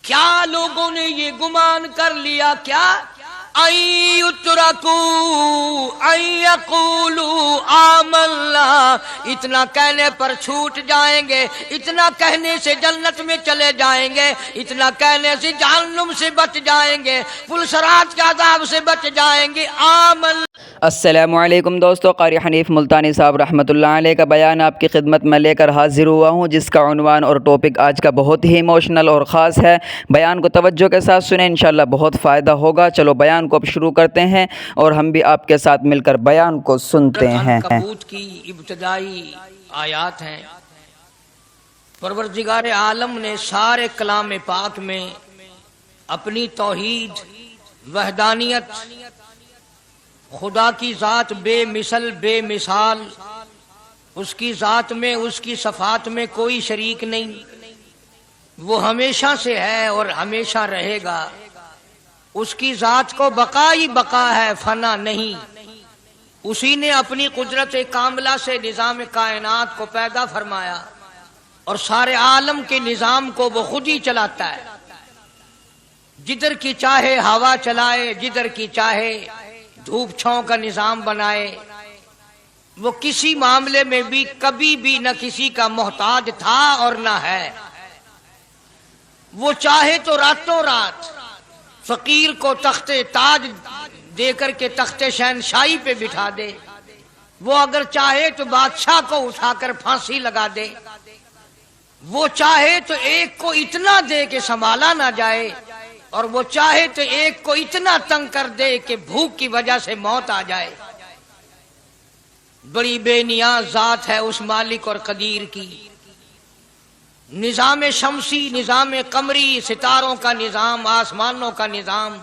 کیا لوگوں نے یہ گمان کر لیا کیا ان یترکوا ان یقولوا آمنا، اتنا کہنے پر چھوٹ جائیں گے، اتنا کہنے سے جنت میں چلے جائیں گے، اتنا کہنے سے جہنم سے بچ جائیں گے، پلسرات کے عذاب سے بچ جائیں گے۔ آمن۔ السلام علیکم دوستو، قاری حنیف ملتانی صاحب رحمۃ اللہ علیہ کا بیان آپ کی خدمت میں لے کر حاضر ہوا ہوں، جس کا عنوان اور ٹاپک آج کا بہت ہی ایموشنل اور خاص ہے۔ بیان کو توجہ کے ساتھ سنیں، انشاءاللہ بہت فائدہ ہوگا۔ چلو بیان کو اب شروع کرتے ہیں اور ہم بھی آپ کے ساتھ مل کر بیان کو سنتے ہیں۔ عنکبوت کی ابتدائی آیات ہیں۔ پروردگار عالم نے سارے کلام پاک میں اپنی توحید، وحدانیت، خدا کی ذات بے مثل بے مثال، اس کی ذات میں، اس کی صفات میں کوئی شریک نہیں، وہ ہمیشہ سے ہے اور ہمیشہ رہے گا، اس کی ذات کو بقا ہی بقا ہے، فنا نہیں۔ اسی نے اپنی قدرت کاملہ سے نظام کائنات کو پیدا فرمایا اور سارے عالم کے نظام کو وہ خود ہی چلاتا ہے، جدھر کی چاہے ہوا چلائے، جدھر کی چاہے دھوپ چھاؤں کا نظام بنائے۔ وہ کسی معاملے میں بھی کبھی بھی نہ کسی کا محتاج تھا اور نہ ہے۔ وہ چاہے تو راتوں رات فقیر کو تخت تاج دے کر کے تخت شہنشاہی پہ بٹھا دے، وہ اگر چاہے تو بادشاہ کو اٹھا کر پھانسی لگا دے، وہ چاہے تو ایک کو اتنا دے کہ سنبھالا نہ جائے، اور وہ چاہے تو ایک کو اتنا تنگ کر دے کہ بھوک کی وجہ سے موت آ جائے۔ بڑی بے نیاز ذات ہے اس مالک اور قدیر کی۔ نظام شمسی، نظام قمری، ستاروں کا نظام، آسمانوں کا نظام،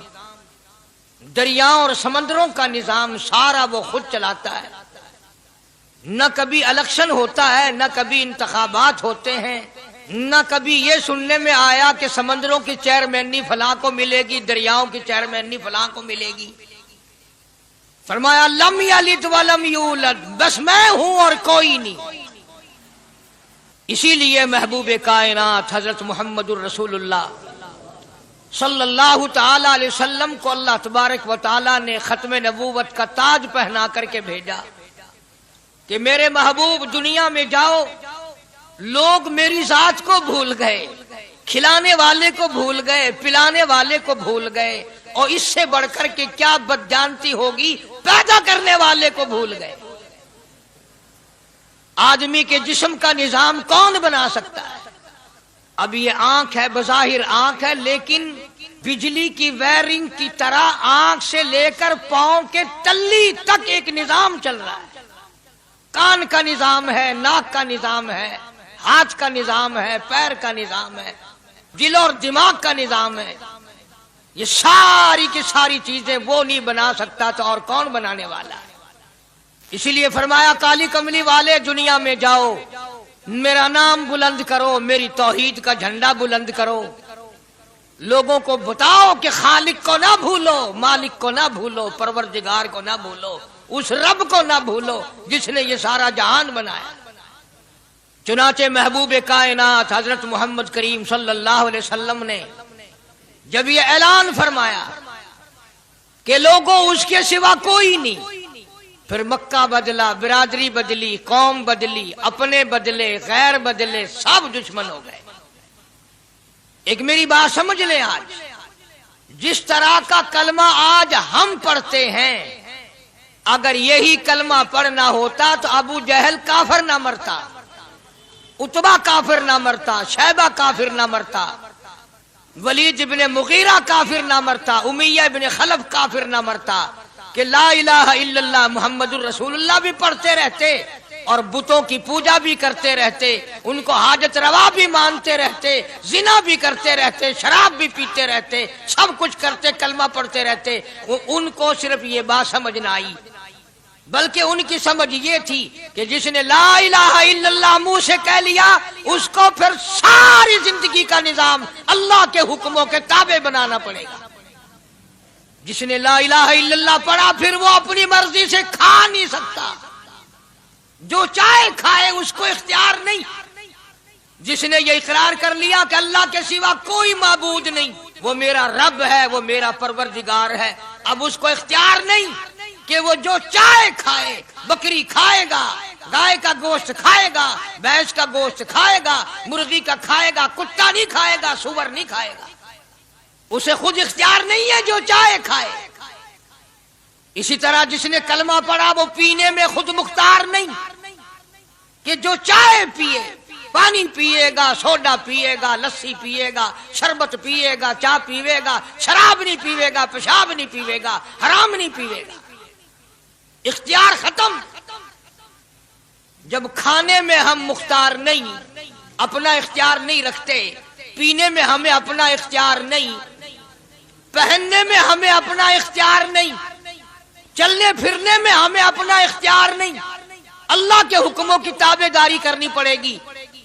دریاؤں اور سمندروں کا نظام، سارا وہ خود چلاتا ہے۔ نہ کبھی الیکشن ہوتا ہے، نہ کبھی انتخابات ہوتے ہیں، نہ کبھی یہ سننے میں آیا کہ سمندروں کی چیئرمینی فلاں کو ملے گی، دریاؤں کی چیئرمینی فلاں کو ملے گی۔ فرمایا لم یلد ولم یولد، بس میں ہوں اور کوئی نہیں۔ اسی لیے محبوب کائنات حضرت محمد الرسول اللہ صلی اللہ تعالی علیہ وسلم کو اللہ تبارک و تعالی نے ختم نبوت کا تاج پہنا کر کے بھیجا کہ میرے محبوب دنیا میں جاؤ، لوگ میری ذات کو بھول گئے، کھلانے والے کو بھول گئے، پلانے والے کو بھول گئے، اور اس سے بڑھ کر کے کیا بدجانتی ہوگی، پیدا کرنے والے کو بھول گئے۔ آدمی کے جسم کا نظام کون بنا سکتا ہے؟ اب یہ آنکھ ہے، بظاہر آنکھ ہے، لیکن بجلی کی وائرنگ کی طرح آنکھ سے لے کر پاؤں کے تلی تک ایک نظام چل رہا ہے۔ کان کا نظام ہے، ناک کا نظام ہے، ہاتھ کا نظام ہے، پیر کا نظام ہے، دل اور دماغ کا نظام ہے۔ یہ ساری کی ساری چیزیں وہ نہیں بنا سکتا تو اور کون بنانے والا ہے؟ اسی لیے فرمایا کالی کملی والے دنیا میں جاؤ، میرا نام بلند کرو، میری توحید کا جھنڈا بلند کرو، لوگوں کو بتاؤ کہ خالق کو نہ بھولو، مالک کو نہ بھولو، پروردگار کو نہ بھولو، اس رب کو نہ بھولو جس نے یہ سارا جہان بنایا۔ چنانچہ محبوب کائنات حضرت محمد کریم صلی اللہ علیہ وسلم نے جب یہ اعلان فرمایا کہ لوگوں اس کے سوا کوئی نہیں، پھر مکہ بدلا، برادری بدلی، قوم بدلی، اپنے بدلے، غیر بدلے، سب دشمن ہو گئے۔ ایک میری بات سمجھ لیں، آج جس طرح کا کلمہ آج ہم پڑھتے ہیں، اگر یہی کلمہ پڑھنا ہوتا تو ابو جہل کافر نہ مرتا، عتبہ کافر نہ مرتا، شیبہ کافر نہ مرتا، ولید ابن مغیرہ کافر نہ مرتا، امیہ ابن خلف کافر نہ مرتا، کہ لا الہ الا اللہ محمد الرسول اللہ بھی پڑھتے رہتے اور بتوں کی پوجا بھی کرتے رہتے، ان کو حاجت روا بھی مانتے رہتے، زنا بھی کرتے رہتے، شراب بھی پیتے رہتے، سب کچھ کرتے، کلمہ پڑھتے رہتے۔ ان کو صرف یہ بات سمجھ نہ آئی، بلکہ ان کی سمجھ یہ تھی کہ جس نے لا الہ الا اللہ منہ سے کہہ لیا، اس کو پھر ساری زندگی کا نظام اللہ کے حکموں کے تابع بنانا پڑے گا۔ جس نے لا الہ الا اللہ پڑھا، پھر وہ اپنی مرضی سے کھا نہیں سکتا، جو چاہے کھائے، اس کو اختیار نہیں۔ جس نے یہ اقرار کر لیا کہ اللہ کے سوا کوئی معبود نہیں، وہ میرا رب ہے، وہ میرا پروردگار ہے، اب اس کو اختیار نہیں کہ وہ جو چاہے کھائے، بکری کھائے گا، گائے کا گوشت کھائے گا، بھینس کا گوشت کھائے گا، مرغی کا کھائے گا، کتا نہیں کھائے گا، سور نہیں کھائے گا، اسے خود اختیار نہیں ہے، جو چاہے کھائے۔ اسی طرح جس نے کلمہ پڑھا وہ پینے میں خود مختار نہیں کہ جو چاہے پیے، پانی پیے گا، سوڈا پیے گا، لسی پیے گا، شربت پیے گا، چائے پیے گا، شراب نہیں پیے گا، پیشاب نہیں پیے گا، حرام نہیں پیے گا، اختیار ختم۔ جب کھانے میں ہم مختار نہیں، اپنا اختیار نہیں رکھتے، پینے میں ہمیں اپنا اختیار نہیں، پہننے میں ہمیں اپنا اختیار نہیں، چلنے پھرنے میں ہمیں اپنا اختیار نہیں، اللہ کے حکموں کی تابع داری کرنی پڑے گی۔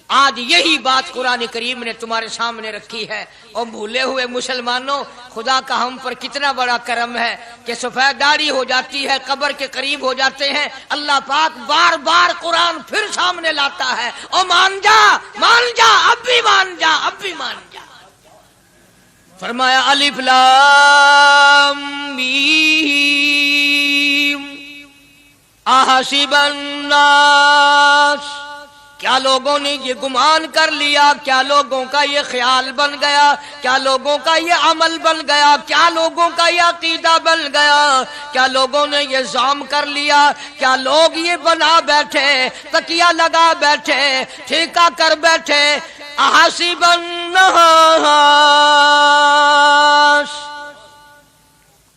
آج یہی بات قرآن کریم نے تمہارے سامنے رکھی ہے۔ اور بھولے ہوئے مسلمانوں، خدا کا ہم پر کتنا بڑا کرم ہے کہ سفید داڑھی ہو جاتی ہے، قبر کے قریب ہو جاتے ہیں، اللہ پاک بار بار قرآن پھر سامنے لاتا ہے، اور مان جا، مان جا، اب بھی مان جا، اب بھی مان جا۔ فرمایا الف لام میم احسب الناس، کیا لوگوں نے یہ گمان کر لیا، کیا لوگوں کا یہ خیال بن گیا، کیا لوگوں کا یہ عمل بن گیا، کیا لوگوں کا یہ عقیدہ بن گیا، کیا لوگوں نے یہ زعم کر لیا، کیا لوگ یہ بنا بیٹھے، تکیہ لگا بیٹھے، ٹھیکہ کر بیٹھے، احسب الناس،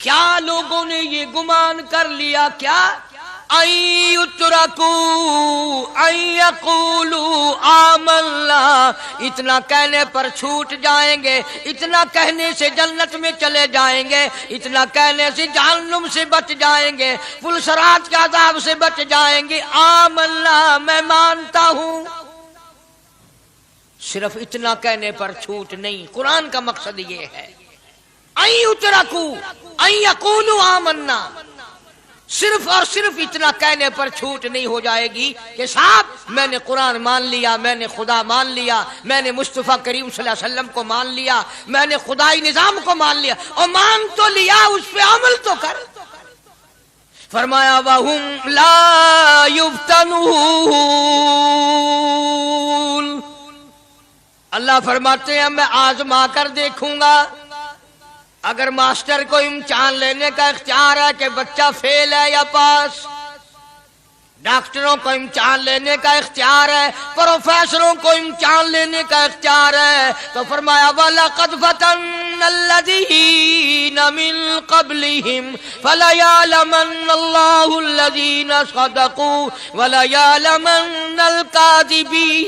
کیا لوگوں نے یہ گمان کر لیا، کیا ان یترکوا ان یقولوا آمنا، اتنا کہنے پر چھوٹ جائیں گے، اتنا کہنے سے جنت میں چلے جائیں گے، اتنا کہنے سے جہنم سے بچ جائیں گے، پلسرات کے عذاب سے بچ جائیں گے، آمنا میں مانتا ہوں۔ صرف اتنا کہنے پر چھوٹ نہیں، قرآن کا مقصد یہ ہے ان یترکوا ان یقولوا آمنا، صرف اور صرف اتنا کہنے پر چھوٹ نہیں ہو جائے گی کہ صاحب میں نے قرآن مان لیا، میں نے خدا مان لیا، میں نے مصطفیٰ کریم صلی اللہ علیہ وسلم کو مان لیا، میں نے خدائی نظام کو مان لیا، اور مان تو لیا، اس پہ عمل تو کر۔ فرمایا وَهُمْ لَا يُفْتَنُونَ، اللہ فرماتے ہیں میں آزما کر دیکھوں گا۔ اگر ماسٹر کو امتحان لینے کا اختیار ہے کہ بچہ فیل ہے یا پاس، ڈاکٹروں کو امتحان لینے کا اختیار ہے، پروفیسروں کو امتحان لینے کا اختیار ہے، تو فرمایا وَلَقَدْ فَتَنَّ الَّذِينَ مِن قَبْلِهِمْ فَلَيَعْلَمَنَّ اللَّهُ الَّذِينَ صَدَقُوا وَلَيَعْلَمَنَّ الْكَاذِبِينَ۔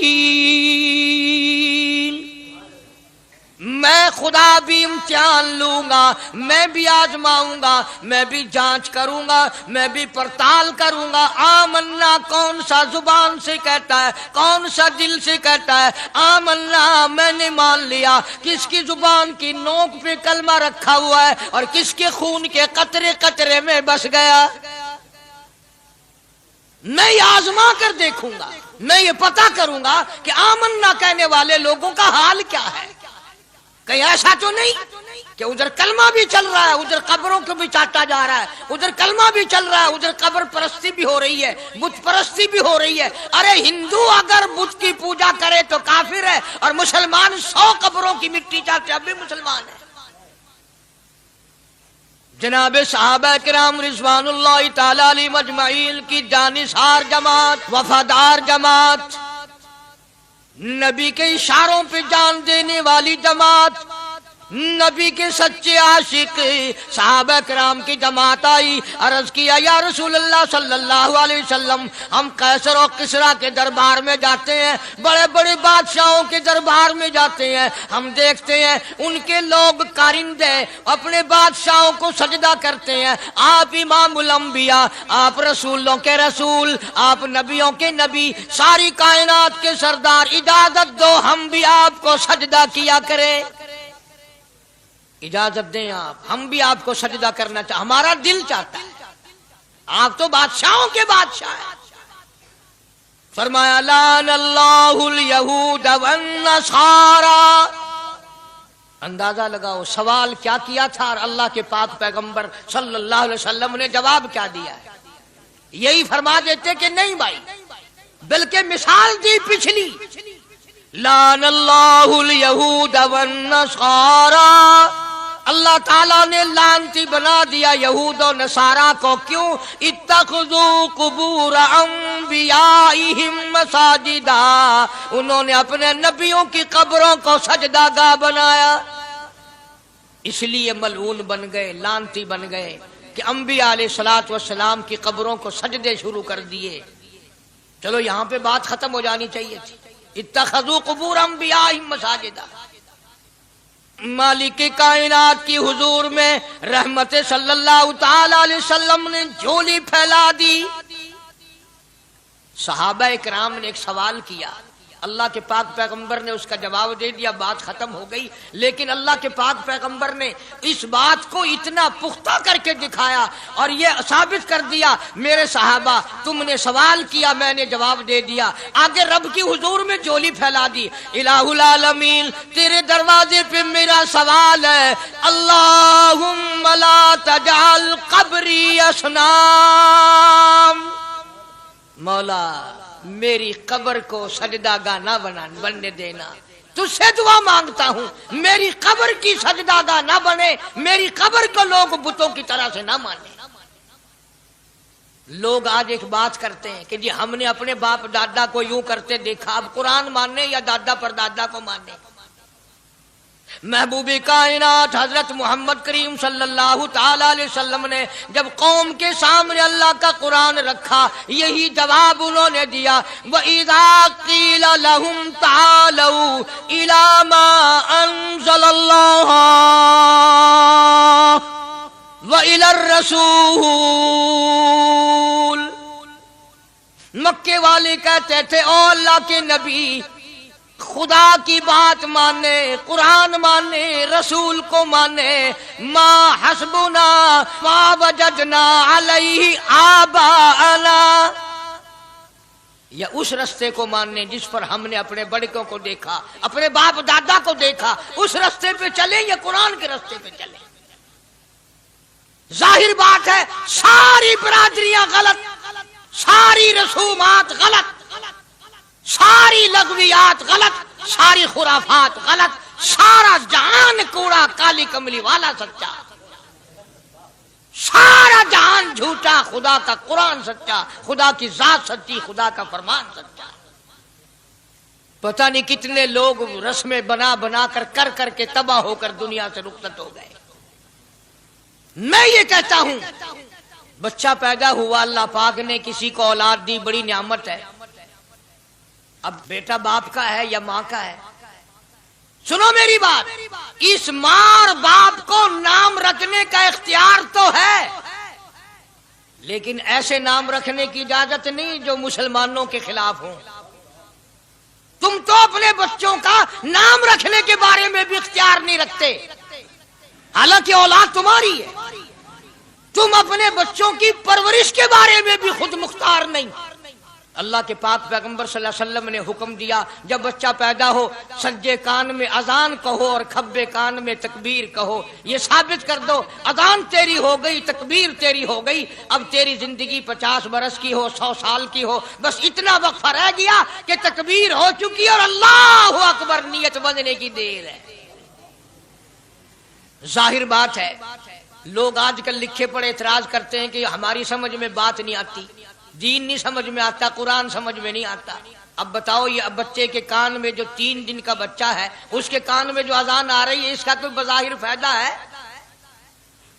میں خدا بھی امتحان لوں گا، میں بھی آزماؤں گا، میں بھی جانچ کروں گا، میں بھی پڑتال کروں گا۔ آمنا کون سا زبان سے کہتا ہے، کون سا دل سے کہتا ہے آمنا میں نے مان لیا، کس کی زبان کی نوک پہ کلمہ رکھا ہوا ہے اور کس کے خون کے قطرے قطرے میں بس گیا۔ میں یہ آزما کر دیکھوں گا، میں یہ پتہ کروں گا کہ آمنا کہنے والے لوگوں کا حال کیا ہے۔ کہیں ایسا تو نہیں کہ ادھر کلمہ بھی چل رہا ہے، ادھر قبروں کو بھی چاٹا جا رہا ہے، ادھر کلمہ بھی چل رہا ہے، ادھر قبر پرستی بھی ہو رہی ہے، بت پرستی بھی ہو رہی ہے۔ ارے ہندو اگر بت کی پوجا کرے تو کافر ہے، اور مسلمان 100 قبروں کی مٹی چاٹے اب بھی مسلمان ہے۔ جناب صحابہ کرام رضوان اللہ تعالی علیہم اجمعین کی جانثار جماعت، وفادار جماعت، نبی کے اشاروں پہ جان دینے والی جماعت، نبی کے سچے عاشق صحابہ کرام کی جماعت آئی، عرض کیا یا رسول اللہ صلی اللہ علیہ وسلم، ہم قیصر و کسریٰ کے دربار میں جاتے ہیں، بڑے بڑے بادشاہوں کے دربار میں جاتے ہیں، ہم دیکھتے ہیں ان کے لوگ کارندے اپنے بادشاہوں کو سجدہ کرتے ہیں، آپ امام الانبیاء، آپ رسولوں کے رسول، آپ نبیوں کے نبی، ساری کائنات کے سردار، اجازت دو ہم بھی آپ کو سجدہ کیا کریں، اجازت دیں آپ، ہم بھی آپ کو سجدہ کرنا چاہتے، ہمارا دل چاہتا ہے، آپ تو بادشاہوں کے بادشاہ ہیں۔ فرمایا لعن اللہ الیہود والنصارى. اندازہ لگاؤ سوال کیا کیا تھا اور اللہ کے پاک پیغمبر صلی اللہ علیہ وسلم نے جواب کیا دیا ہے. یہی فرما دیتے کہ نہیں بھائی، بلکہ مثال دی پچھلی، لعن اللہ الیہود والنصارى. اللہ تعالیٰ نے لعنتی بنا دیا یہود و نصارہ کو. کیوں؟ اتخذوا قبور انبیائہم مساجدا، انہوں نے اپنے نبیوں کی قبروں کو سجدہ گاہ بنایا، اس لیے ملعون بن گئے، لعنتی بن گئے کہ انبیاء علیہ الصلوۃ والسلام کی قبروں کو سجدے شروع کر دیے. چلو یہاں پہ بات ختم ہو جانی چاہیے تھی. اتخذوا قبور انبیائہم مساجدا. مالک کائنات کی حضور میں رحمت صلی اللہ تعالی علیہ وسلم نے جھولی پھیلا دی. صحابہ اکرام نے ایک سوال کیا، اللہ کے پاک پیغمبر نے اس کا جواب دے دیا، بات ختم ہو گئی. لیکن اللہ کے پاک پیغمبر نے اس بات کو اتنا پختہ کر کے دکھایا اور یہ ثابت کر دیا، میرے صحابہ تم نے سوال کیا، میں نے جواب دے دیا. آگے رب کی حضور میں جھولی پھیلا دی. الہ العالمین تیرے دروازے پہ میرا سوال ہے، اللہم لا تجعل قبری اصنام. مولا میری قبر کو سجدہ گاہ نہ بننے دینا. تجھ سے دعا مانگتا ہوں میری قبر کی سجدہ گاہ نہ بنے، میری قبر کو لوگ بتوں کی طرح سے نہ مانے. لوگ آج ایک بات کرتے ہیں کہ جی ہم نے اپنے باپ دادا کو یوں کرتے دیکھا، اب قرآن ماننے یا دادا پر دادا کو ماننے. محبوب کائنات حضرت محمد کریم صلی اللہ تعالی علیہ وسلم نے جب قوم کے سامنے اللہ کا قرآن رکھا، یہی جواب انہوں نے دیا، وَإِذَا قِيلَ لَهُمْ تَعَالَوْا إِلَى مَا أَنزَلَ اللَّهُ وَإِلَى الرَّسُولِ. مکے والے کہتے تھے او اللہ کے نبی، خدا کی بات مانے، قرآن مانے، رسول کو مانے، ما حسبنا ما وجدنا علیہ آباءنا، یا اس رستے کو ماننے جس پر ہم نے اپنے بڑکوں کو دیکھا، اپنے باپ دادا کو دیکھا، اس رستے پہ چلیں یا قرآن کے رستے پہ چلیں. ظاہر بات ہے ساری برادریاں غلط، ساری رسومات غلط، ساری لغویات غلط، ساری خرافات غلط، سارا جہان کوڑا، کالی کملی والا سچا، سارا جہان جھوٹا، خدا کا قرآن سچا، خدا کی ذات سچی، خدا کا فرمان سچا. پتہ نہیں کتنے لوگ رسمیں بنا بنا کر کے تباہ ہو کر دنیا سے رخصت ہو گئے. میں یہ کہتا ہوں بچہ پیدا ہوا، اللہ پاک نے کسی کو اولاد دی، بڑی نعمت ہے. اب بیٹا باپ کا ہے یا ماں کا ہے؟ سنو میری بات، اس ماں اور باپ کو نام رکھنے کا اختیار تو ہے، لیکن ایسے نام رکھنے کی اجازت نہیں جو مسلمانوں کے خلاف ہوں. تم تو اپنے بچوں کا نام رکھنے کے بارے میں بھی اختیار نہیں رکھتے، حالانکہ اولاد تمہاری ہے. تم اپنے بچوں کی پرورش کے بارے میں بھی خود مختار نہیں. اللہ کے پاک پیغمبر صلی اللہ علیہ وسلم نے حکم دیا جب بچہ پیدا ہو سجے کان میں اذان کہو اور کھبے کان میں تکبیر کہو. یہ ثابت کر دو اذان تیری ہو گئی، تکبیر تیری ہو گئی، اب تیری زندگی 50 برس کی ہو، 100 سال کی ہو، بس اتنا وقفہ رہ گیا کہ تکبیر ہو چکی اور اللہ اکبر نیت بندنے کی دیر ہے. ظاہر بات ہے لوگ آج کل لکھے پڑے اعتراض کرتے ہیں کہ ہماری سمجھ میں بات نہیں آتی، دین نہیں سمجھ میں آتا، قرآن سمجھ میں نہیں آتا. اب بتاؤ یہ بچے کے کان میں جو 3 دن کا بچہ ہے اس کے کان میں جو اذان آ رہی ہے اس کا کوئی بظاہر فائدہ ہے؟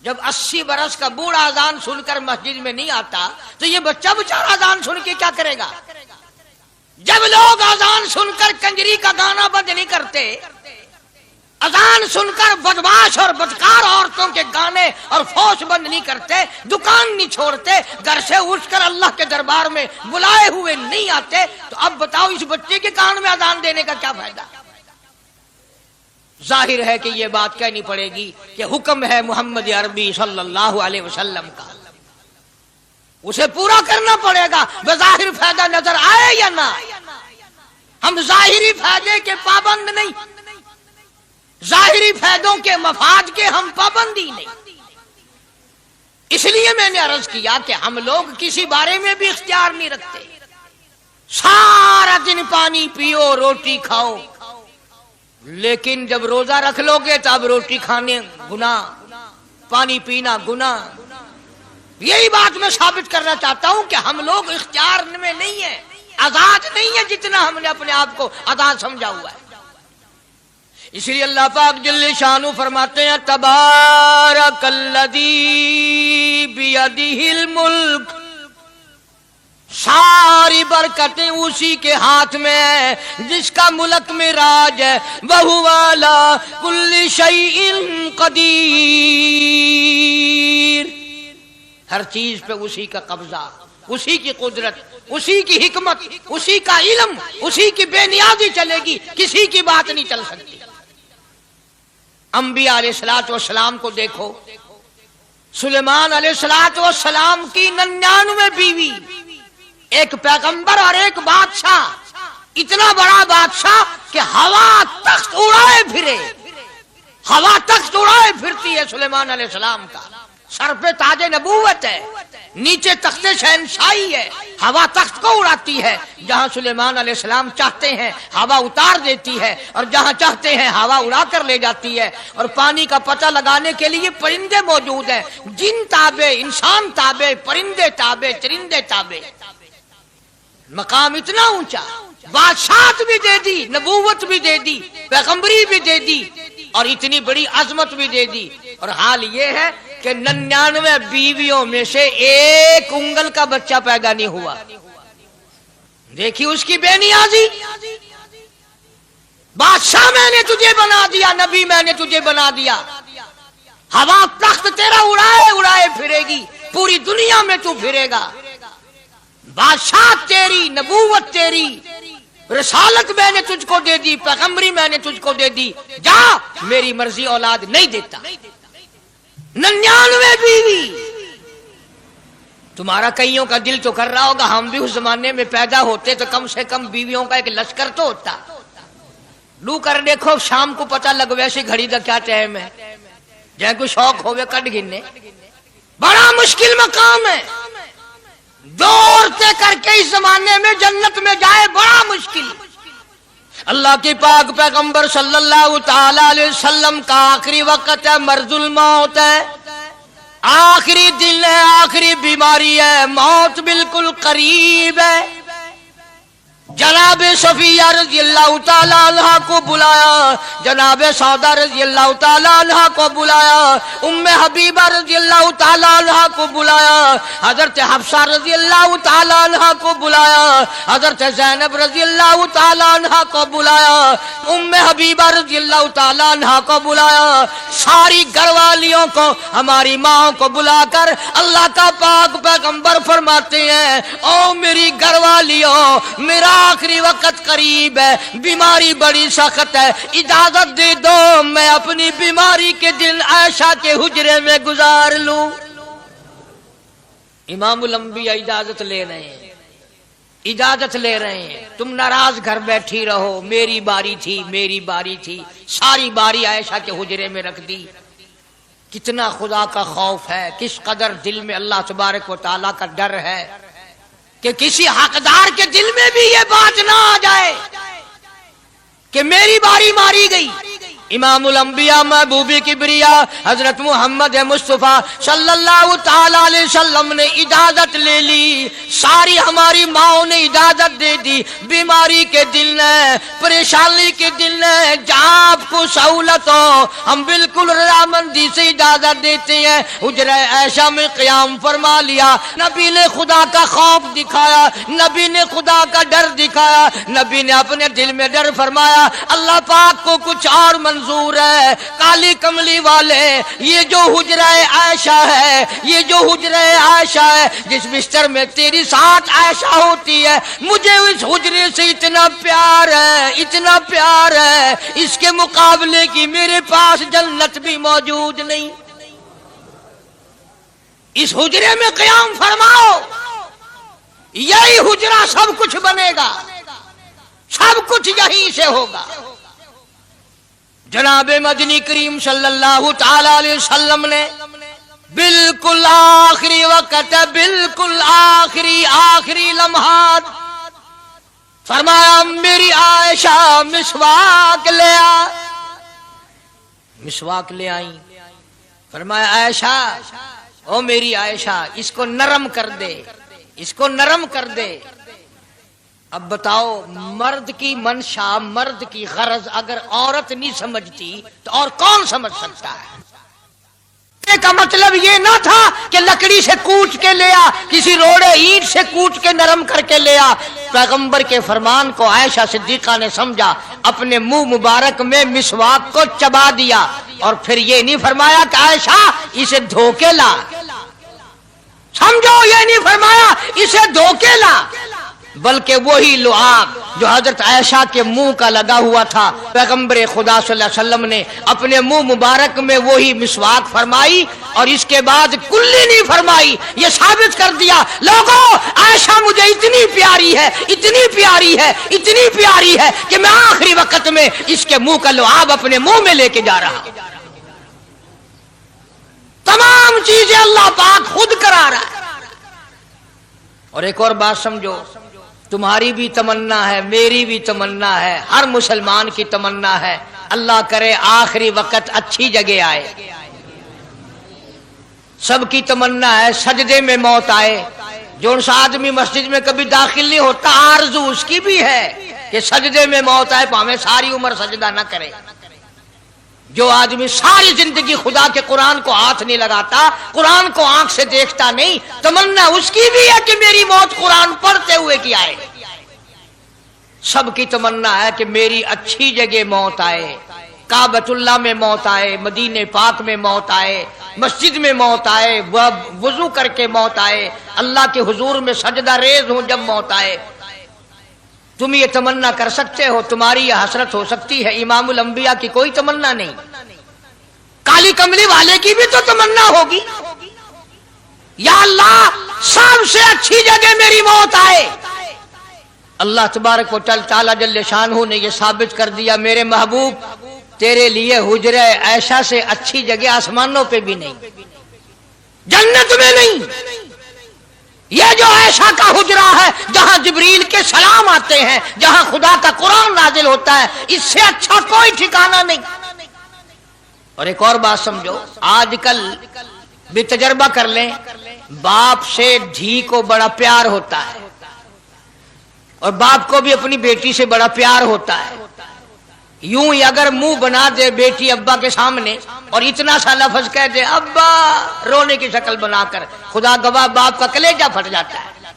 جب 80 برس کا بوڑھا اذان سن کر مسجد میں نہیں آتا تو یہ بچہ بیچارہ اذان سن کے کیا کرے گا؟ جب لوگ اذان سن کر کنجری کا گانا بند نہیں کرتے، اذان سن کر بدماش اور بدکار عورتوں کے گانے اور فوش بند نہیں کرتے، دکان نہیں چھوڑتے، گھر سے اٹھ کر اللہ کے دربار میں بلائے ہوئے نہیں آتے، تو اب بتاؤ اس بچے کے کان میں اذان دینے کا کیا فائدہ؟ ظاہر ہے کہ یہ بات کہنی پڑے گی کہ حکم ہے محمد عربی صلی اللہ علیہ وسلم کا. اسے پورا کرنا پڑے گا، بظاہر فائدہ نظر آئے یا نہ آئے۔ ہم ظاہری فائدے کے پابند نہیں، ظاہری فائدوں کے مفاد کے ہم پابندی نہیں۔ اس لیے میں نے عرض کیا کہ ہم لوگ کسی بارے میں بھی اختیار نہیں رکھتے، سارا دن پانی پیو، روٹی کھاؤ، لیکن جب روزہ رکھ لو گے تو اب روٹی کھانے گناہ، پانی پینا گناہ۔ یہی بات میں ثابت کرنا چاہتا ہوں کہ ہم لوگ اختیار میں نہیں ہیں، آزاد نہیں ہے جتنا ہم نے اپنے آپ کو آزاد سمجھا ہوا ہے۔ اس لیے اللہ پاک جل شانہ فرماتے ہیں تبارک الذی بیدہ الملک، ساری برکتیں اسی کے ہاتھ میں ہیں جس کا ملک میں راج ہے، وَهُوَ عَلَىٰ كُلِّ شَيْءٍ قدیر، ہر چیز پہ اسی کا قبضہ، اسی کی قدرت، اسی کی حکمت، اسی کا علم، اسی کی بے نیازی چلے گی، کسی کی بات نہیں چل سکتی۔ انبیاء علیہ السلام کو دیکھو، سلیمان علیہ السلام کی 99 بیوی، ایک پیغمبر اور ایک بادشاہ، اتنا بڑا بادشاہ کہ ہوا تخت اڑائے پھرے، ہوا تخت اڑائے پھرتی ہے سلیمان علیہ السلام کا، سر پہ تاج نبوت ہے، نیچے تخت شہنشاہی ہے، ہوا تخت کو اڑاتی ہے، جہاں سلیمان علیہ السلام چاہتے ہیں ہوا اتار دیتی ہے، اور جہاں چاہتے ہیں ہوا اڑا کر لے جاتی ہے، اور پانی کا پتہ لگانے کے لیے پرندے موجود ہیں، جن تابع، انسان تابع، پرندے تابع، چرندے تابع۔ مقام اتنا اونچا، بادشاہت بھی دے دی، نبوت بھی دے دی، پیغمبری بھی دے دی، اور اتنی بڑی عظمت بھی دے دی، اور حال یہ ہے کہ 99 بیویوں میں سے ایک انگل کا بچہ پیدا نہیں ہوا۔ دیکھی اس کی بے نیازی، بادشاہ میں نے تجھے بنا دیا، نبی میں نے تجھے بنا دیا، ہوا تخت تیرا اڑائے اڑائے پھرے گی، پوری دنیا میں تو پھرے گا، بادشاہ تیری، نبوت تیری، رسالت میں نے تجھ کو دے دی، پیغمبری میں نے تجھ کو دے دی، جا، میری مرضی اولاد نہیں دیتا۔ 99 بیوی، تمہارا کئیوں کا دل تو کر رہا ہوگا ہم بھی اس زمانے میں پیدا ہوتے تو کم سے کم بیویوں کا ایک لشکر تو ہوتا۔ لو کر دیکھو، شام کو پتہ لگ ویسے گھڑی کا کیا ٹائم ہے، جہاں کوئی شوق ہوئے کٹ گننے، بڑا مشکل مقام ہے، دو عورتیں کر کے اس زمانے میں جنت میں جائے بڑا مشکل۔ اللہ کے پاک پیغمبر صلی اللہ تعالی علیہ وسلم کا آخری وقت ہے، مرض الموت ہے، آخری دن ہے، آخری بیماری ہے، موت بالکل قریب ہے۔ جناب صفیہ رضی اللہ تعالیٰ عنہ کو بلایا، جناب سودا رضی اللہ تعالیٰ عنہ کو بلایا، ام حبیبہ رضی اللہ تعالیٰ عنہ کو بلایا، حضرت حفصہ رضی اللہ تعالیٰ عنہ کو بلایا، حضرت زینب رضی اللہ تعالیٰ عنہ کو بلایا، ام حبیبہ رضی اللہ تعالیٰ عنہ کو بلایا، ساری گھر والیوں کو، ہماری ماں کو بلا کر اللہ کا پاک پیغمبر فرماتے ہیں، او میری گھر والیوں، میرا آخری وقت قریب ہے، بیماری بڑی سخت ہے، اجازت دے دو میں اپنی بیماری کے دن عائشہ کے حجرے میں گزار لوں۔ امام الانبیاء اجازت لے رہے ہیں، اجازت لے رہے ہیں، تم ناراض گھر بیٹھی رہو، میری باری تھی، میری باری تھی، ساری باری عائشہ کے حجرے میں رکھ دی۔ کتنا خدا کا خوف ہے، کس قدر دل میں اللہ تبارک و تعالیٰ کا ڈر ہے کہ کسی حقدار کے دل میں بھی یہ بات نہ آ جائے کہ میری باری ماری گئی۔ امام الانبیاء محبوب کبریا حضرت محمد مصطفیٰ صلی اللہ تعالی علیہ وسلم نے اجازت لے لی، ساری ہماری ماؤں نے اجازت دے دی، بیماری کے دل ہے، پریشانی کے دل ہے، جہاں آپ کو سہولت ہو ہم بالکل رضامندی سے اجازت دیتے ہیں۔ حجرہ عائشہ میں قیام فرما لیا، نبی نے خدا کا خوف دکھایا، نبی نے خدا کا ڈر دکھایا، نبی نے اپنے دل میں ڈر فرمایا اللہ پاک کو کچھ اور منظور ہے، کالی کملی والے، یہ جو حجرہ عائشہ ہے، یہ جو حجرہ عائشہ ہے جس بستر میں تیری ساتھ عائشہ ہوتی ہے، مجھے اس حجرے سے اتنا پیار ہے، اتنا پیار ہے، اس کے مقابلے کی میرے پاس جنت بھی موجود نہیں۔ اس حجرے میں قیام فرماؤ، یہی حجرہ سب کچھ بنے گا، سب کچھ یہیں سے ہوگا۔ جناب مدنی کریم صلی اللہ تعالی علیہ وسلم نے بالکل آخری وقت، بالکل آخری لمحات فرمایا میری عائشہ مسواک لے آ، مسواک لے آئی۔ فرمایا عائشہ، او میری عائشہ اس کو نرم کر دے، اس کو نرم کر دے۔ اب بتاؤ، مرد کی منشا، مرد کی غرض اگر عورت نہیں سمجھتی تو اور کون سمجھ سکتا ہے؟ کا مطلب یہ نہ تھا کہ لکڑی سے کوٹ کے لیا، کسی روڑے اینٹ سے کوٹ کے نرم کر کے لیا۔ پیغمبر کے فرمان کو عائشہ صدیقہ نے سمجھا، اپنے منہ مبارک میں مسواک کو چبا دیا، اور پھر یہ نہیں فرمایا کہ عائشہ اسے دھو کے لا، سمجھو یہ نہیں فرمایا اسے دھو کے لا، بلکہ وہی لعاب جو حضرت عائشہ کے منہ کا لگا ہوا تھا، پیغمبر خدا صلی اللہ علیہ وسلم نے اپنے منہ مبارک میں وہی مسواک فرمائی، اور اس کے بعد کلی نہیں فرمائی۔ یہ ثابت کر دیا لوگوں، عائشہ مجھے اتنی پیاری ہے، اتنی پیاری ہے، اتنی پیاری ہے کہ میں آخری وقت میں اس کے منہ کا لعاب اپنے منہ میں لے کے جا رہا ہوں۔ تمام چیزیں اللہ پاک خود کرا رہا ہے۔ اور ایک اور بات سمجھو، تمہاری بھی تمنا ہے، میری بھی تمنا ہے، ہر مسلمان کی تمنا ہے، اللہ کرے آخری وقت اچھی جگہ آئے۔ سب کی تمنا ہے سجدے میں موت آئے۔ جو سا آدمی مسجد میں کبھی داخل نہیں ہوتا، آرزو اس کی بھی ہے کہ سجدے میں موت آئے، پاویں ساری عمر سجدہ نہ کرے۔ جو آدمی ساری زندگی خدا کے قرآن کو ہاتھ نہیں لگاتا، قرآن کو آنکھ سے دیکھتا نہیں، تمنا اس کی بھی ہے کہ میری موت قرآن پڑھتے ہوئے کی آئے۔ سب کی تمنا ہے کہ میری اچھی جگہ موت آئے، کعبۃ اللہ میں موت آئے، مدینہ پاک میں موت آئے، مسجد میں موت آئے، وضو کر کے موت آئے، اللہ کے حضور میں سجدہ ریز ہوں جب موت آئے۔ تم یہ تمنا کر سکتے ہو، تمہاری یہ حسرت ہو سکتی ہے، امام الانبیاء کی کوئی تمنا نہیں۔ کالی کملی والے کی بھی تو تمنا ہوگی، یا اللہ سب سے اچھی جگہ میری موت آئے۔ اللہ تبارک و تعالی جل شانہ نے یہ ثابت کر دیا، میرے محبوب تیرے لیے حجرہ عائشہ سے اچھی جگہ آسمانوں پہ بھی نہیں، جنت میں نہیں۔ یہ جو عائشہ کا حجرہ ہے، جہاں جبریل کے سلام آتے ہیں، جہاں خدا کا قرآن نازل ہوتا ہے، اس سے اچھا کوئی ٹھکانہ نہیں۔ اور ایک اور بات سمجھو، آج کل بھی تجربہ کر لیں، باپ سے دھی کو بڑا پیار ہوتا ہے، اور باپ کو بھی اپنی بیٹی سے بڑا پیار ہوتا ہے۔ یوں ہی اگر منہ بنا دے بیٹی ابا کے سامنے اور اتنا سا لفظ کہہ دے ابا، رونے کی شکل بنا کر، خدا گواہ باپ کا کلیجہ پھٹ جاتا ہے۔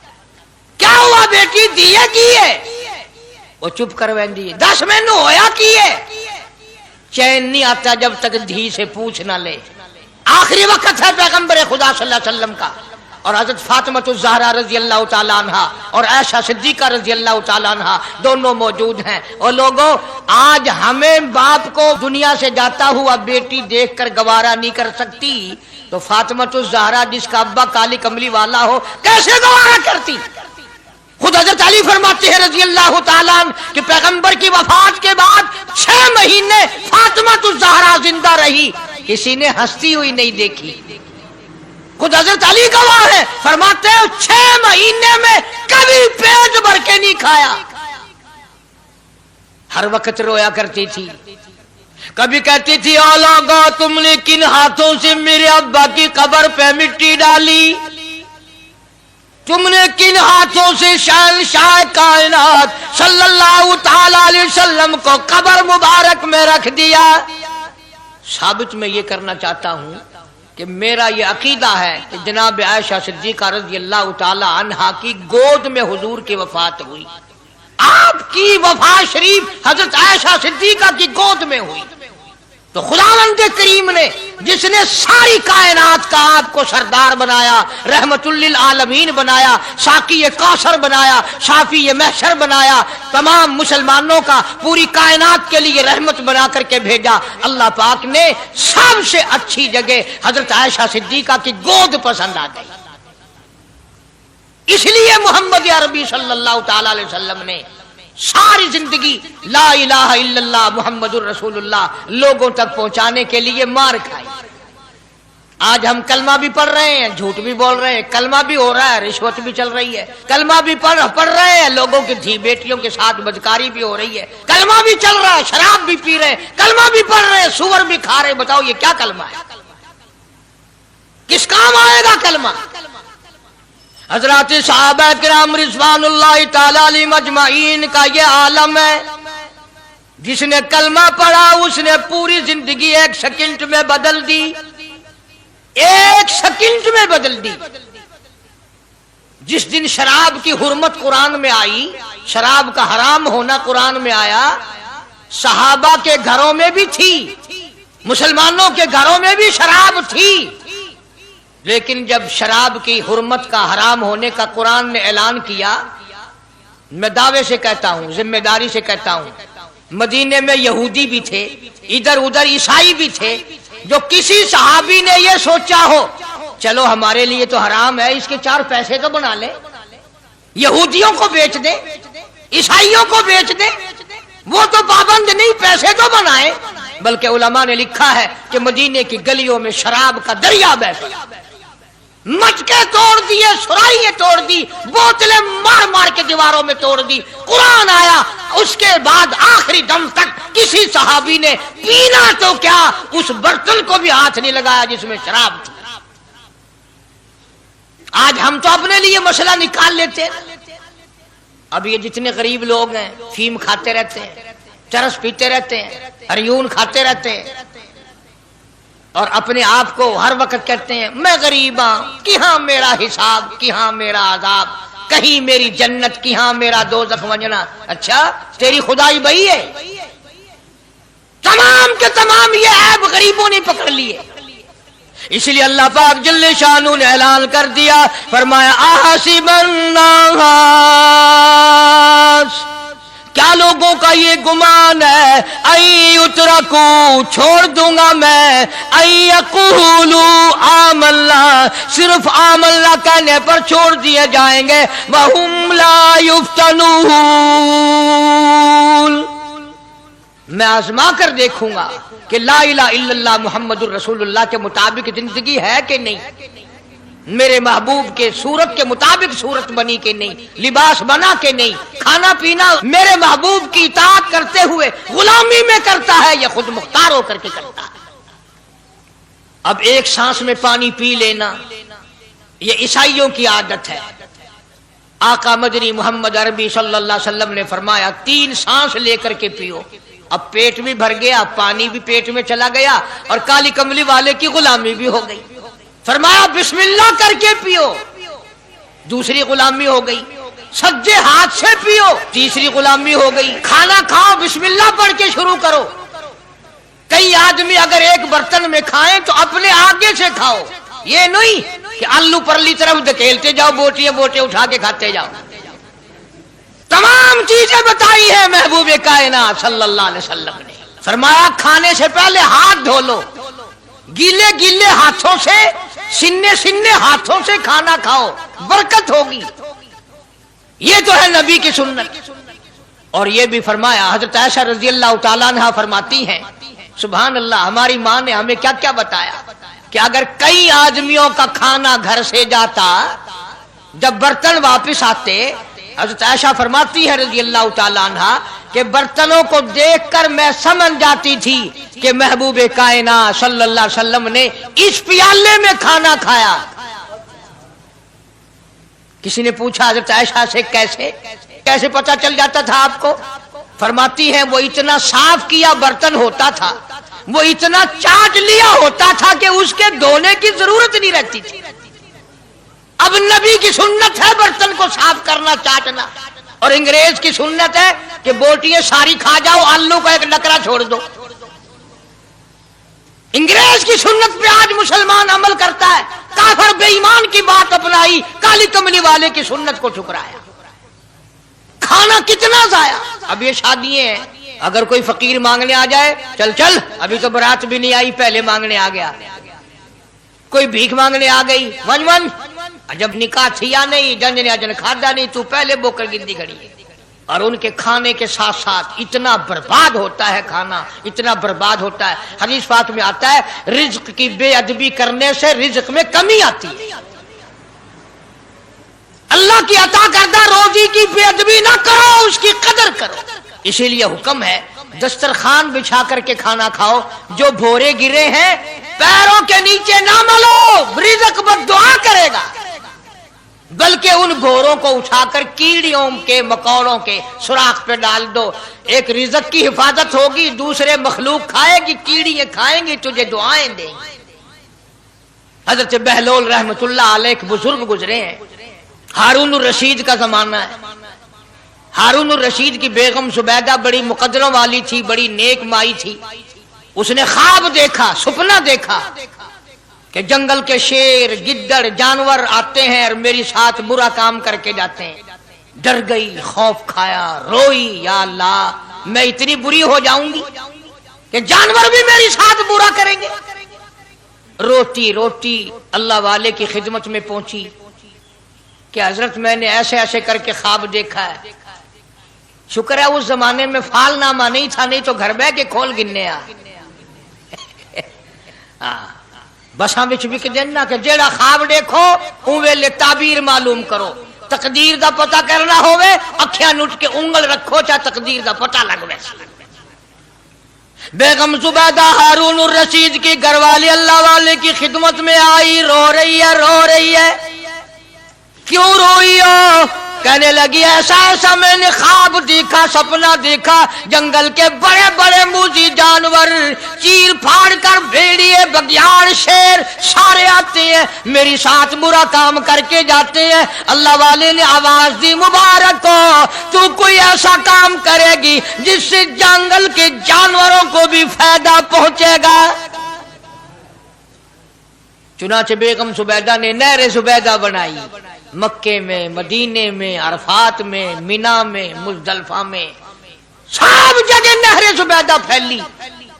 کیا ہوا بیٹی، دیے کیے؟ وہ چپ کر ویندی، 10 مینو ہویا کیے؟ چین نہیں آتا جب تک دھی سے پوچھ نہ لے۔ آخری وقت ہے پیغمبر خدا صلی اللہ علیہ وسلم کا، اور حضرت فاطمہ الزہرا رضی اللہ تعالیٰ عنہ اور عائشہ صدیقہ رضی اللہ تعالیٰ عنہ دونوں موجود ہیں۔ اور لوگوں، آج ہمیں باپ کو دنیا سے جاتا ہوا بیٹی دیکھ کر گوارا نہیں کر سکتی، تو فاطمہ الزہرا جس کا ابا کالی کملی والا ہو کیسے گوارا کرتی؟ خود حضرت علی فرماتے ہیں رضی اللہ تعالیٰ عنہ کہ پیغمبر کی وفات کے بعد 6 مہینے فاطمہ الزہرا زندہ رہی، کسی نے ہنستی ہوئی نہیں دیکھی۔ خود حضرت علی گواہ ہے، فرماتے ہیں 6 مہینے میں کبھی پیٹ بھر کے نہیں کھایا، ہر وقت رویا کرتی تھی۔ کبھی کہتی تھی او لوگو، تم نے کن ہاتھوں سے میرے ابا کی قبر پہ مٹی ڈالی؟ تم نے کن ہاتھوں سے شہنشاہ کائنات صلی اللہ تعالی علیہ وسلم کو قبر مبارک میں رکھ دیا؟ ثابت میں یہ کرنا چاہتا ہوں کہ میرا یہ عقیدہ ہے کہ جناب عائشہ صدیقہ رضی اللہ تعالی عنہا کی گود میں حضور کی وفات ہوئی، آپ کی وفات شریف حضرت عائشہ صدیقہ کی گود میں ہوئی، تو خداوند کریم نے جس نے ساری کائنات کا آپ کو سردار بنایا، رحمت للعالمین بنایا، ساقی کوثر بنایا، شافی محشر بنایا، تمام مسلمانوں کا پوری کائنات کے لیے رحمت بنا کر کے بھیجا، اللہ پاک نے سب سے اچھی جگہ حضرت عائشہ صدیقہ کی گود پسند آ گئی۔ اس لیے محمد عربی صلی اللہ تعالی علیہ وسلم نے ساری زندگی لا الہ الا اللہ محمد الرسول اللہ لوگوں تک پہنچانے کے لیے مار کھائی۔ آج ہم کلمہ بھی پڑھ رہے ہیں، جھوٹ بھی بول رہے ہیں، کلمہ بھی ہو رہا ہے، رشوت بھی چل رہی ہے، کلمہ بھی پڑھ رہے ہیں، لوگوں کی دھی بیٹیوں کے ساتھ بدکاری بھی ہو رہی ہے، کلمہ بھی چل رہا ہے، شراب بھی پی رہے ہیں، کلمہ بھی پڑھ رہے ہیں، سور بھی کھا رہے ہیں۔ بتاؤ یہ کیا کلمہ ہے؟ کس کام آئے گا کلمہ؟ حضرات صحابہ کرام رضوان اللہ تعالی علیہم اجمعین کا یہ عالم ہے، جس نے کلمہ پڑھا اس نے پوری زندگی ایک سیکنڈ میں بدل دی، ایک سیکنڈ میں بدل دی۔ جس دن شراب کی حرمت قرآن میں آئی، شراب کا حرام ہونا قرآن میں آیا، صحابہ کے گھروں میں بھی تھی، مسلمانوں کے گھروں میں بھی شراب تھی، لیکن جب شراب کی حرمت کا حرام ہونے کا قرآن نے اعلان کیا، میں دعوے سے کہتا ہوں، ذمہ داری سے کہتا ہوں، مدینے میں یہودی بھی تھے، ادھر ادھر عیسائی بھی تھے، جو کسی صحابی نے یہ سوچا ہو چلو ہمارے لیے تو حرام ہے، اس کے 4 پیسے تو بنا لیں، یہودیوں کو بیچ دیں، عیسائیوں کو بیچ دیں، وہ تو پابند نہیں، پیسے تو بنائیں۔ بلکہ علماء نے لکھا ہے کہ مدینے کی گلیوں میں شراب کا دریا بہتا، مٹکے توڑ دیے، سرائیاں توڑ دی، بوتلیں مار مار کے دیواروں میں توڑ دی، قرآن آیا، اس کے بعد آخری دم تک کسی صحابی نے پینا تو کیا اس برتن کو بھی ہاتھ نہیں لگایا جس میں شراب تھی۔ آج ہم تو اپنے لیے مسئلہ نکال لیتے ہیں۔ اب یہ جتنے غریب لوگ ہیں فیم کھاتے رہتے ہیں، چرس پیتے رہتے ہیں، ہریون کھاتے رہتے ہیں، اور اپنے آپ کو ہر وقت کہتے ہیں میں غریب ہوں، کہاں میرا حساب، کہاں میرا عذاب، کہیں میری جنت، کہاں میرا دوزخ وجنا۔ اچھا تیری خدائی بھئی ہے؟ تمام کے تمام یہ عیب غریبوں نے پکڑ لیے۔ اس لیے اللہ پاک جل شانہ نے اعلان کر دیا، فرمایا احسب الناس، کیا لوگوں کا یہ گمان ہے، ان یترکوا، چھوڑ دوں گا میں، ان یقولوا آمنا، صرف آمنا کہنے پر چھوڑ دیے جائیں گے، وہم لا یفتنون، میں آزما کر دیکھوں گا کہ لا الہ الا اللہ محمد الرسول اللہ کے مطابق زندگی ہے کہ نہیں، میرے محبوب کے صورت کے مطابق صورت بنی کہ نہیں، لباس بنا کہ نہیں، کھانا پینا میرے محبوب کی اطاعت کرتے ہوئے غلامی میں کرتا ہے یا خود مختار ہو کر کے کرتا ہے۔ اب ایک سانس میں پانی پی لینا یہ عیسائیوں کی عادت ہے۔ آقا مدنی محمد عربی صلی اللہ علیہ وسلم نے فرمایا 3 سانس لے کر کے پیو۔ اب پیٹ بھی بھر گیا، پانی بھی پیٹ میں چلا گیا، اور کالی کملی والے کی غلامی بھی ہو گئی۔ فرمایا بسم اللہ کر کے پیو، دوسری غلامی ہو گئی۔ سجے ہاتھ سے پیو، تیسری غلامی ہو گئی۔ کھانا کھاؤ بسم اللہ پڑھ کے شروع کرو۔ کئی آدمی اگر ایک برتن میں کھائیں تو اپنے آگے سے کھاؤ، یہ نہیں کہ آلو پرلی طرف دھکیلتے جاؤ، بوٹیاں بوٹے اٹھا کے کھاتے جاؤ۔ تمام چیزیں بتائی ہیں محبوب کائنات صلی اللہ علیہ وسلم نے۔ فرمایا کھانے سے پہلے ہاتھ دھو لو، گیلے گیلے ہاتھوں سے، سننے سننے ہاتھوں سے کھانا کھاؤ، برکت ہوگی۔ یہ تو ہے نبی کی سنت۔ اور یہ بھی فرمایا، حضرت عائشہ رضی اللہ تعالیٰ عنہ فرماتی ہیں، سبحان اللہ، ہماری ماں نے ہمیں کیا کیا بتایا کہ اگر کئی آدمیوں کا کھانا گھر سے جاتا، جب برتن واپس آتے، حضرت عائشہ فرماتی ہے رضی اللہ تعالیٰ عنہ کہ برتنوں کو دیکھ کر میں سمجھ جاتی تھی کہ محبوب کائنات صلی اللہ علیہ وسلم نے اس پیالے میں کھانا کھایا۔ کسی نے پوچھا حضرت عائشہ سے کیسے پتہ چل جاتا تھا آپ کو؟ فرماتی ہیں وہ اتنا صاف کیا برتن ہوتا تھا، وہ اتنا چاٹ لیا ہوتا تھا کہ اس کے دھونے کی ضرورت نہیں رہتی تھی۔ اب نبی کی سنت ہے برتن کو صاف کرنا، چاٹنا، اور انگریز کی سنت ہے کہ بوٹیاں ساری کھا جاؤ، آلو کا ایک نکرا چھوڑ دو۔ انگریز کی سنت پہ آج مسلمان عمل کرتا ہے، کافر بے ایمان کی بات اپنائی، کالی کملی والے کی سنت کو ٹھکرایا، کھانا کتنا ضائع۔ اب یہ شادیاں ہیں، اگر کوئی فقیر مانگنے آ جائے، چل چل ابھی تو برات بھی نہیں آئی پہلے مانگنے آ گیا، کوئی بھیک مانگنے آ گئی، ون ون جب نکاح تھی یا نہیں، جن نے اجن کھادا نہیں، تو پہلے بوکر گندی کھڑی ہے۔ اور ان کے کھانے کے ساتھ ساتھ اتنا برباد ہوتا ہے کھانا، اتنا برباد ہوتا ہے۔ حدیث پاک میں آتا ہے رزق کی بے ادبی کرنے سے رزق میں کمی آتی ہے، اللہ کی عطا کردہ روزی کی بے ادبی نہ کرو، اس کی قدر کرو۔ اسی لیے حکم ہے دسترخوان بچھا کر کے کھانا کھاؤ، جو بھورے گرے ہیں پیروں کے نیچے نہ ملو، رزق بد دعا کرے گا، بلکہ ان گھوروں کو اٹھا کر کیڑیوں کے مکوڑوں کے سوراخ پہ ڈال دو، ایک رزق کی حفاظت ہوگی، دوسرے مخلوق کھائے گی، کیڑیاں کھائیں گی، تجھے دعائیں دیں گی۔ حضرت بہلول رحمت اللہ علیہ ایک بزرگ گزرے ہیں، ہارون الرشید کا زمانہ ہے۔ ہارون الرشید کی بیگم زبیدہ بڑی مقدروں والی تھی، بڑی نیک مائی تھی۔ اس نے خواب دیکھا، سپنا دیکھا کہ جنگل کے شیر گدڑ جانور آتے ہیں اور میری ساتھ برا کام کر کے جاتے ہیں۔ ڈر گئی، خوف کھایا، روئی، یا اللہ میں اتنی بری ہو جاؤں گی کہ جانور بھی میری ساتھ برا کریں گے۔ روتی روتی اللہ والے کی خدمت میں پہنچی کہ حضرت میں نے ایسے ایسے کر کے خواب دیکھا ہے۔ شکر ہے اس زمانے میں فال نامہ نہیں تھا، نہیں تو گھر بہ کے کھول گننے آ بساں وچ وک دینا کہ جیڑا خواب دیکھو اون ویلے تعبیر معلوم کرو، تقدیر دا پتہ کرنا ہوئے اکھیاں نٹ کے انگل رکھو چا تقدیر دا پتہ لگ ویسا۔ بیگم زبیدہ ہارون الرشید کی گھر والی اللہ والے کی خدمت میں آئی، رو رہی ہے۔ کیوں روئی ہو؟ کہنے لگی ایسا ایسا میں نے خواب دیکھا، سپنا دیکھا، جنگل کے بڑے بڑے موذی جانور چیر پھاڑ کر بھیڑیے بگیاڑ شیر سارے آتے ہیں، میری ساتھ برا کام کر کے جاتے ہیں۔ اللہ والے نے آواز دی مبارک ہو، تو کوئی ایسا کام کرے گی جس سے جنگل کے جانوروں کو بھی فائدہ پہنچے گا۔ چنانچہ بیگم زبیدہ نے نہر زبیدہ بنائی، مکے میں، مدینے میں، عرفات میں، مینا میں، مزدلفہ میں، سب جگہ نہر زبیدہ پھیلی،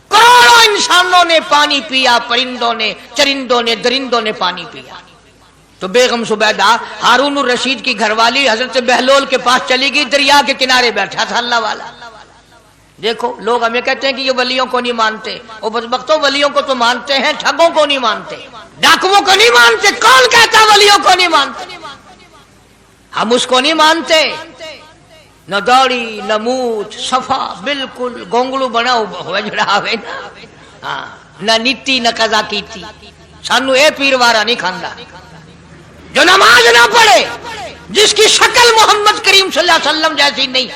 کروڑوں انسانوں نے پانی پیا، پرندوں نے، چرندوں نے، درندوں نے پانی پیا۔ تو بیگم زبیدہ ہارون الرشید کی گھر والی حضرت بہلول کے پاس چلی گئی، دریا کے کنارے بیٹھا تھا اللہ والا۔ دیکھو لوگ ہمیں کہتے ہیں کہ یہ ولیوں کو نہیں مانتے، وہ بدبختوں ولیوں کو تو مانتے ہیں، ٹھگوں کو نہیں مانتے، ڈاکوؤں کو نہیں مانتے۔ کون کہتا ولیوں کو نہیں مانتے؟ ہم اس کو نہیں مانتے، نہ داڑھی نہ مونچھ، صفا بالکل گونگلو بنا ہوا جڑا ہوئے نا، نہ نیتی نہ قضا کیتی، سانو اے پیروارا نہیں کھاندا۔ جو نماز نہ پڑھے، جس کی شکل محمد کریم صلی اللہ علیہ وسلم جیسی نہیں،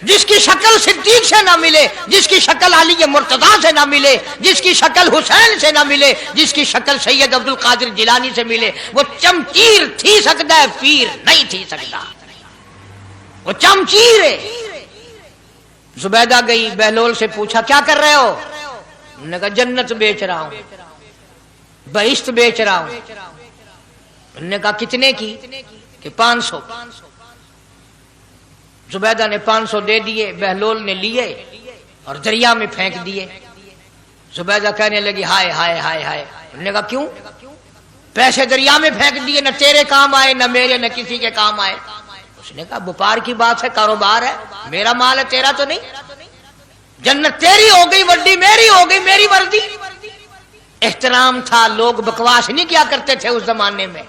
جس کی شکل صدیق سے نہ ملے، جس کی شکل علی مرتضیٰ سے نہ ملے، جس کی شکل حسین سے نہ ملے، جس کی شکل سید عبد القادر جیلانی سے ملے، وہ چمچیر تھی سکتا ہے، پیر نہیں تھی سکتا، وہ چمچیر ہے۔ زبیدہ گئی، بہلول سے پوچھا کیا کر رہے ہو؟ انہوں نے کہا جنت بیچ رہا ہوں، بہشت بیچ رہا ہوں۔ انہوں نے کہا کتنے کی؟ کہ 500۔ زبیدہ نے 500 دے دیے، بہلول نے لیے اور دریا میں پھینک دیے۔ زبیدہ کہنے لگی ہائے ہائے ہائے ہائے۔ انہوں نے کہا کیوں؟ پیسے دریا میں پھینک دیے، نہ تیرے کام آئے نہ میرے نہ کسی کے کام آئے۔ اس نے کہا وپار کی بات ہے، کاروبار ہے، میرا مال ہے تیرا تو نہیں، جنت تیری ہو گئی، وڈی میری ہو گئی، میری وردی۔ احترام تھا، لوگ بکواس نہیں کیا کرتے تھے اس زمانے میں۔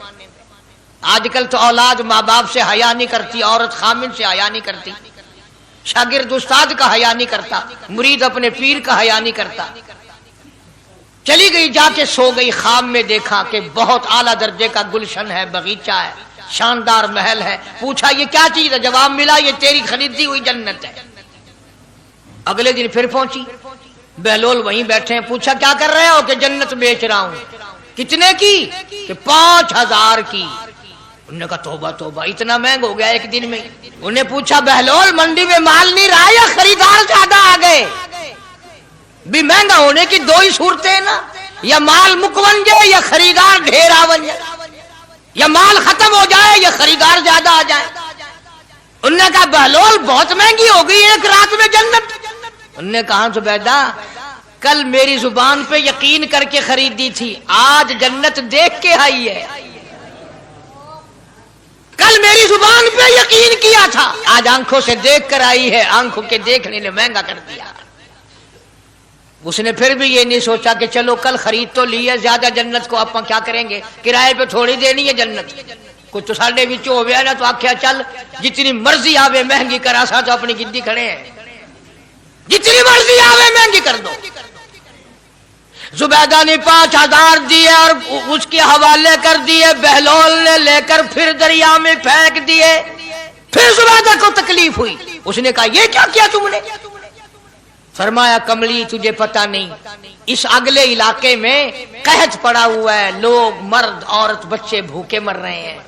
آج کل تو اولاد ماں باپ سے حیا نہیں کرتی، عورت خامن سے حیا نہیں کرتی، شاگرد استاد کا حیا نہیں کرتا، مرید اپنے پیر کا حیا نہیں کرتا۔ چلی گئی، جا کے سو گئی، خواب میں دیکھا کہ بہت اعلیٰ درجے کا گلشن ہے، باغیچہ ہے، شاندار محل ہے۔ پوچھا یہ کیا چیز ہے؟ جواب ملا یہ تیری خریدی ہوئی جنت ہے۔ اگلے دن پھر پہنچی، بہلول وہیں بیٹھے ہیں۔ پوچھا کیا کر رہے ہو؟ کہ جنت بیچ رہا ہوں۔ کتنے کی؟ کہ 5000 کی۔ انہوں نے کہا توبہ توبہ، اتنا مہنگا ہو گیا ایک دن میں۔ انہیں پوچھا بہلول منڈی میں مال نہیں رہا یا خریدار زیادہ آ گئے؟ بھی مہنگا ہونے کی دو ہی صورتیں ہیں نا، یا مال مکون جائے یا خریدار ڈھیر آ بن جائے، یا مال ختم ہو جائے یا خریدار زیادہ آ جائے۔ انہوں نے کہا بہلول بہت مہنگی ہو گئی ایک رات میں جنت۔ انہوں نے کہا زبیدہ کل میری زبان پہ یقین کر کے خریدی تھی، آج جنت دیکھ کے آئی ہے۔ کل میری زبان پہ یقین کیا تھا، آج آنکھوں سے دیکھ کر آئی ہے، آنکھوں کے دیکھنے نے مہنگا کر دیا۔ اس نے پھر بھی یہ نہیں سوچا کہ چلو کل خرید تو لی ہے، زیادہ جنت کو آپ کیا کریں گے، کرائے پہ تھوڑی دینی ہے جنت، کچھ تو ساڑھے بچوں ہو گیا نا، تو آخیا چل جتنی مرضی آوے مہنگی کرا سا، تو اپنی گدی کھڑے ہیں، جتنی مرضی آوے مہنگی کر دو۔ زبیدہ نے 5000 دیے اور اس کے حوالے کر دیے، بہلول نے لے کر پھر دریا میں پھینک دیے۔ پھر زبیدہ کو تکلیف ہوئی، اس نے کہا یہ کیا کیا تم نے؟ فرمایا کملی تجھے پتہ نہیں، اس اگلے علاقے میں قحط پڑا ہوا ہے، لوگ مرد عورت بچے بھوکے مر رہے ہیں،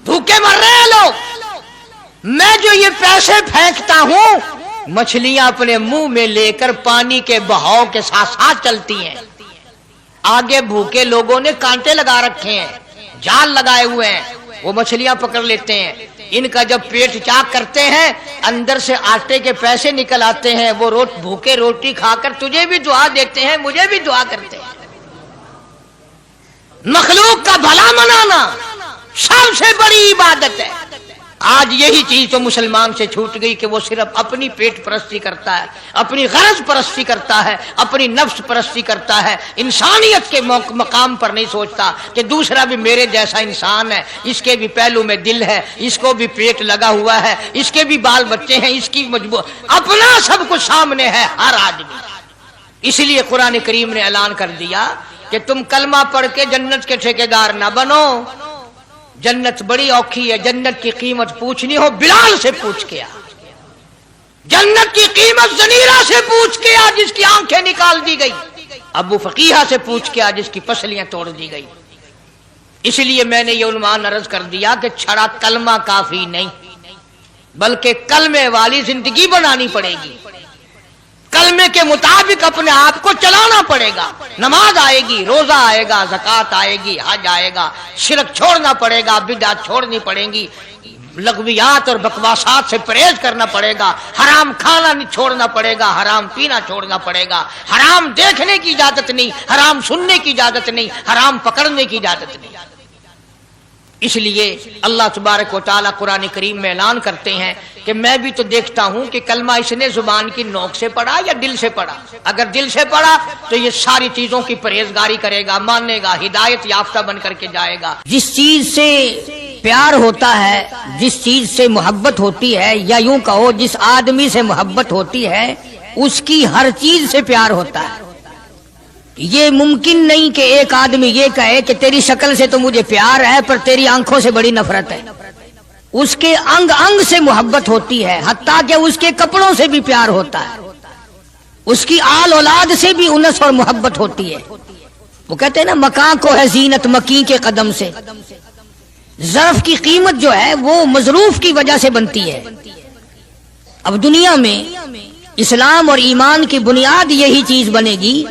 بھوکے مر رہے ہیں لوگ، میں جو یہ پیسے پھینکتا ہوں مچھلیاں اپنے منہ میں لے کر پانی کے بہاؤ کے ساتھ ساتھ چلتی ہیں، آگے بھوکے لوگوں نے کانٹے لگا رکھے ہیں، جال لگائے ہوئے ہیں، وہ مچھلیاں پکڑ لیتے ہیں، ان کا جب پیٹ چاک کرتے ہیں اندر سے آٹے کے پیسے نکل آتے ہیں، وہ بھوکے روٹی کھا کر تجھے بھی دعا دیتے ہیں، مجھے بھی دعا کرتے ہیں۔ مخلوق کا بھلا منانا سب سے بڑی عبادت ہے۔ آج یہی چیز تو مسلمان سے چھوٹ گئی کہ وہ صرف اپنی پیٹ پرستی کرتا ہے، اپنی غرض پرستی کرتا ہے، اپنی نفس پرستی کرتا ہے، انسانیت کے مقام پر نہیں سوچتا کہ دوسرا بھی میرے جیسا انسان ہے، اس کے بھی پہلو میں دل ہے، اس کو بھی پیٹ لگا ہوا ہے، اس کے بھی بال بچے ہیں، اس کی مجبور اپنا سب کچھ سامنے ہے ہر آدمی۔ اس لیے قرآن کریم نے اعلان کر دیا کہ تم کلمہ پڑھ کے جنت کے ٹھیکیدار نہ بنو، جنت بڑی اوکھی ہے، جنت کی قیمت پوچھنی ہو بلال سے پوچھ کے آ، جنت کی قیمت زنیرہ سے پوچھ کے آ جس کی آنکھیں نکال دی گئی، ابو فقیہہ سے پوچھ کے آ جس کی پسلیاں توڑ دی گئی۔ اس لیے میں نے یہ عنوان عرض کر دیا کہ چھڑا کلمہ کافی نہیں، بلکہ کلمے والی زندگی بنانی پڑے گی، کلمے کے مطابق اپنے آپ کو چلانا پڑے گا، نماز آئے گی، روزہ آئے گا، زکوٰۃ آئے گی، حج آئے گا، شرک چھوڑنا پڑے گا، بدعت چھوڑنی پڑیں گی، لغویات اور بکواسات سے پرہیز کرنا پڑے گا، حرام کھانا نہیں چھوڑنا پڑے گا، حرام پینا چھوڑنا پڑے گا، حرام دیکھنے کی اجازت نہیں، حرام سننے کی اجازت نہیں، حرام پکڑنے کی اجازت نہیں۔ اس لیے اللہ تبارک و تعالیٰ قرآن کریم میں اعلان کرتے ہیں کہ میں بھی تو دیکھتا ہوں کہ کلمہ اس نے زبان کی نوک سے پڑھا یا دل سے پڑھا، اگر دل سے پڑھا تو یہ ساری چیزوں کی پرہیزگاری کرے گا، مانے گا، ہدایت یافتہ بن کر کے جائے گا۔ جس چیز سے پیار ہوتا ہے، جس چیز سے محبت ہوتی ہے، یا یوں کہو جس آدمی سے محبت ہوتی ہے اس کی ہر چیز سے پیار ہوتا ہے۔ یہ ممکن نہیں کہ ایک آدمی یہ کہے کہ تیری شکل سے تو مجھے پیار ہے پر تیری آنکھوں سے بڑی نفرت ہے، اس کے انگ انگ سے محبت ہوتی ہے، حتیٰ کہ اس کے کپڑوں سے بھی پیار ہوتا ہے، اس کی آل اولاد سے بھی انس اور محبت ہوتی ہے۔ وہ کہتے ہیں نا مکاں کو ہے زینت مکیں کے قدم سے، ظرف کی قیمت جو ہے وہ مظروف کی وجہ سے بنتی ہے۔ اب دنیا میں اسلام اور ایمان کی بنیاد یہی چیز بنے گی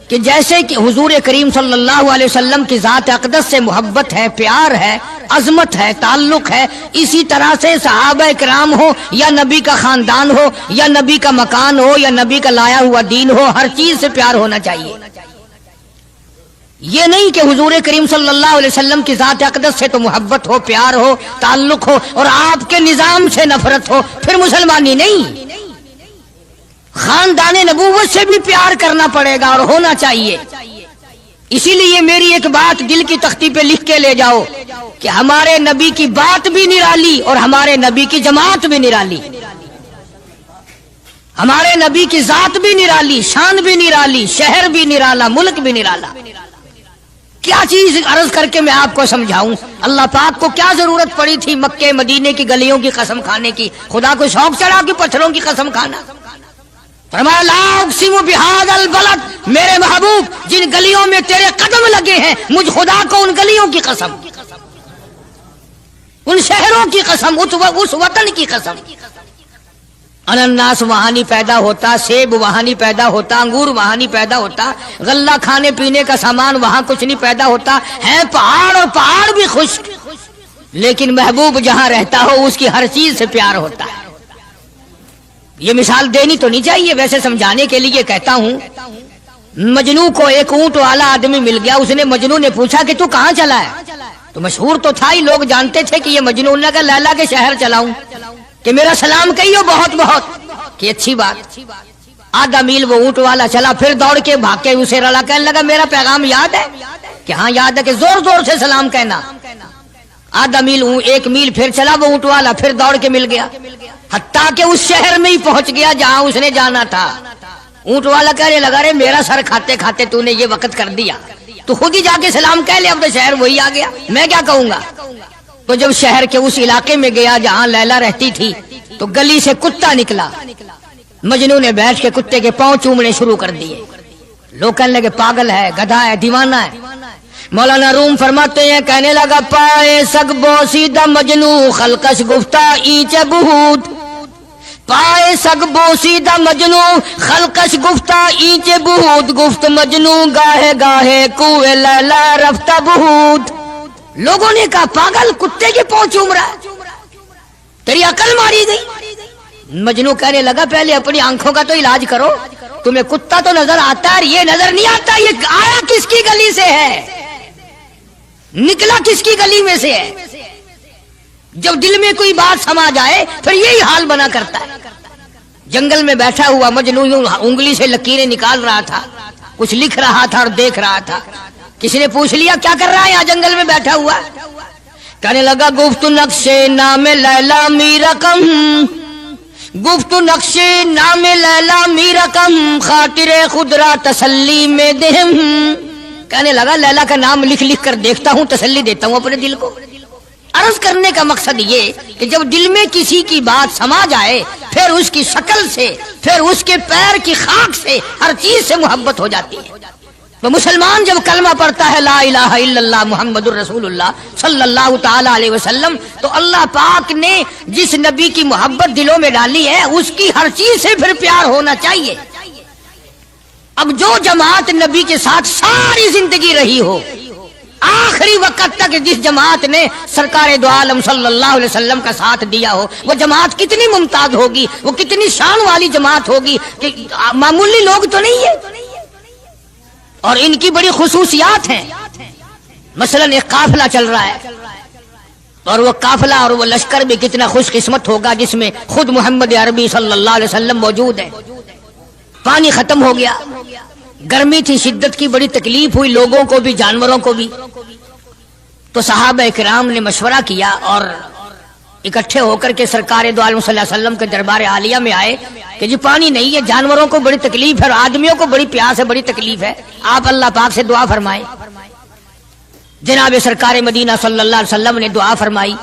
کہ جیسے کہ حضور کریم صلی اللہ علیہ وسلم کی ذات اقدس سے محبت ہے، پیار ہے، عظمت ہے، تعلق ہے، اسی طرح سے صحابہ کرام ہو یا نبی کا خاندان ہو یا نبی کا مکان ہو یا نبی کا لایا ہوا دین ہو، ہر چیز سے پیار ہونا چاہیے۔ یہ نہیں کہ حضور کریم صلی اللہ علیہ وسلم کی ذات اقدس سے تو محبت ہو، پیار ہو، تعلق ہو اور آپ کے نظام سے نفرت ہو، پھر مسلمانی نہیں۔ خاندان نبوت سے بھی پیار کرنا پڑے گا اور ہونا چاہیے۔ اسی لیے میری ایک بات دل کی تختی پہ لکھ کے لے جاؤ کہ ہمارے نبی کی بات بھی نرالی اور ہمارے نبی کی جماعت بھی نرالی، ہمارے نبی کی ذات بھی نرالی، شان بھی نرالی، شہر بھی نرالا، ملک بھی نرالا۔ کیا چیز عرض کر کے میں آپ کو سمجھاؤں؟ اللہ پاک کو کیا ضرورت پڑی تھی مکے مدینے کی گلیوں کی قسم کھانے کی؟ خدا کو شوق چڑھا کہ پتھروں کی قسم کھانا؟ فرمایا لا اقسم بہذا البلد، میرے محبوب جن گلیوں میں تیرے قدم لگے ہیں مجھ خدا کو ان گلیوں کی قسم، ان شہروں کی قسم، اس وطن کی قسم۔ انناس وہاں نہیں پیدا ہوتا، سیب وہاں نہیں پیدا ہوتا، انگور وہاں نہیں پیدا ہوتا، غلہ کھانے پینے کا سامان وہاں کچھ نہیں پیدا ہوتا ہے، پہاڑ اور پہاڑ بھی خشک، لیکن محبوب جہاں رہتا ہو اس کی ہر چیز سے پیار ہوتا ہے۔ یہ مثال دینی تو نہیں چاہیے، ویسے سمجھانے کے لیے کہتا ہوں۔ مجنو کو ایک اونٹ والا آدمی مل گیا، اس نے مجنو نے پوچھا کہ تو کہاں چلا ہے؟ تو مشہور تو تھا ہی، لوگ جانتے تھے کہ یہ مجنو نے کہا لیلا کے شہر چلاؤں کہ میرا سلام کہیو بہت بہت، کہ اچھی بات۔ آدھا میل وہ اونٹ والا چلا، پھر دوڑ کے بھاگ کے اسے رلا، کہنے لگا میرا پیغام یاد ہے؟ کہ ہاں یاد ہے، کہ زور زور سے سلام کہنا۔ آدھا میل، ایک میل پھر چلا وہ اونٹ والا، پھر دوڑ کے مل گیا، حتیٰ کہ اس شہر میں ہی پہنچ گیا جہاں اس نے جانا تھا۔ اونٹ والا کہنے لگا رے میرا سر کھاتے کھاتے تو نے یہ وقت کر دیا، تو خود ہی جا کے سلام کہہ لے، اب تو شہر وہی آ گیا، میں کیا کہوں گا۔ تو جب شہر کے اس علاقے میں گیا جہاں لیلا رہتی تھی، تو گلی سے کتا نکلا، مجنو نے بیٹھ کے کتے کے پاؤں چومنے شروع کر دیے۔ لوگ کہنے لگے پاگل ہے، گدھا ہے، دیوانہ ہے۔ مولانا روم فرماتے ہیں، کہنے لگا پائے سگ بوسیدہ مجنو خلقش گفتہ اینچ بہود، پائے سگ بوسیدہ مجنو خلقش گفتہ اینچ بہود، گفت مجنو گاہے گاہے کوئے لیلا رفتہ بہود۔ لوگوں نے کہا پاگل، کتے کے پاؤں چوم رہا ہے، تیری عقل ماری گئی۔ مجنو کہنے لگا پہلے اپنی آنکھوں کا تو علاج کرو، تمہیں کتا تو نظر آتا ہے، یہ نظر نہیں آتا، یہ آیا کس کی گلی سے ہے، نکلا کس کی گلی میں سے ہے۔ جب دل میں کوئی بات سما جائے پھر یہی حال بنا کرتا ہے۔ جنگل میں بیٹھا ہوا مجنو یوں انگلی سے لکیریں نکال رہا تھا، کچھ لکھ رہا تھا اور دیکھ رہا تھا۔ کسی نے پوچھ لیا کیا کر رہا ہے یہاں جنگل میں بیٹھا ہوا؟ کہنے لگا گفت نقش نام لیلا می رقم، گفت نقش نام لیلا می رقم، خاطر خود را تسلی میں دہم۔ کہنے لگا لیلا کا نام لکھ لکھ کر دیکھتا ہوں، تسلی دیتا ہوں اپنے دل کو۔ عرض کرنے کا مقصد یہ کہ جب دل میں کسی کی بات سما جائے پھر اس کی شکل سے، پھر اس کے پیر کی خاک سے، ہر چیز سے محبت ہو جاتی ہے۔ تو مسلمان جب کلمہ پڑھتا ہے لا الہ الا اللہ محمد الرسول اللہ صلی اللہ تعالی علیہ وسلم، تو اللہ پاک نے جس نبی کی محبت دلوں میں ڈالی ہے اس کی ہر چیز سے پھر پیار ہونا چاہیے۔ اب جو جماعت نبی کے ساتھ ساری زندگی رہی ہو، آخری وقت تک جس جماعت نے سرکار دو عالم صلی اللہ علیہ وسلم کا ساتھ دیا ہو، وہ جماعت کتنی ممتاز ہوگی، وہ کتنی شان والی جماعت ہوگی کہ معمولی لوگ تو نہیں ہے، اور ان کی بڑی خصوصیات ہیں۔ مثلا ایک قافلہ چل رہا ہے، اور وہ قافلہ اور وہ لشکر بھی کتنا خوش قسمت ہوگا جس میں خود محمد عربی صلی اللہ علیہ وسلم موجود ہے۔ پانی ختم ہو گیا، گرمی تھی، شدت کی بڑی تکلیف ہوئی لوگوں کو بھی جانوروں کو بھی، تو صحابہ کرام نے مشورہ کیا اور اکٹھے ہو کر کے سرکار دو عالم صلی اللہ علیہ وسلم کے دربار عالیہ میں آئے کہ جی پانی نہیں ہے، جانوروں کو بڑی تکلیف ہے اور آدمیوں کو بڑی پیاس ہے، بڑی تکلیف ہے، آپ اللہ پاک سے دعا فرمائیں۔ جناب سرکار مدینہ صلی اللہ علیہ وسلم نے دعا فرمائی۔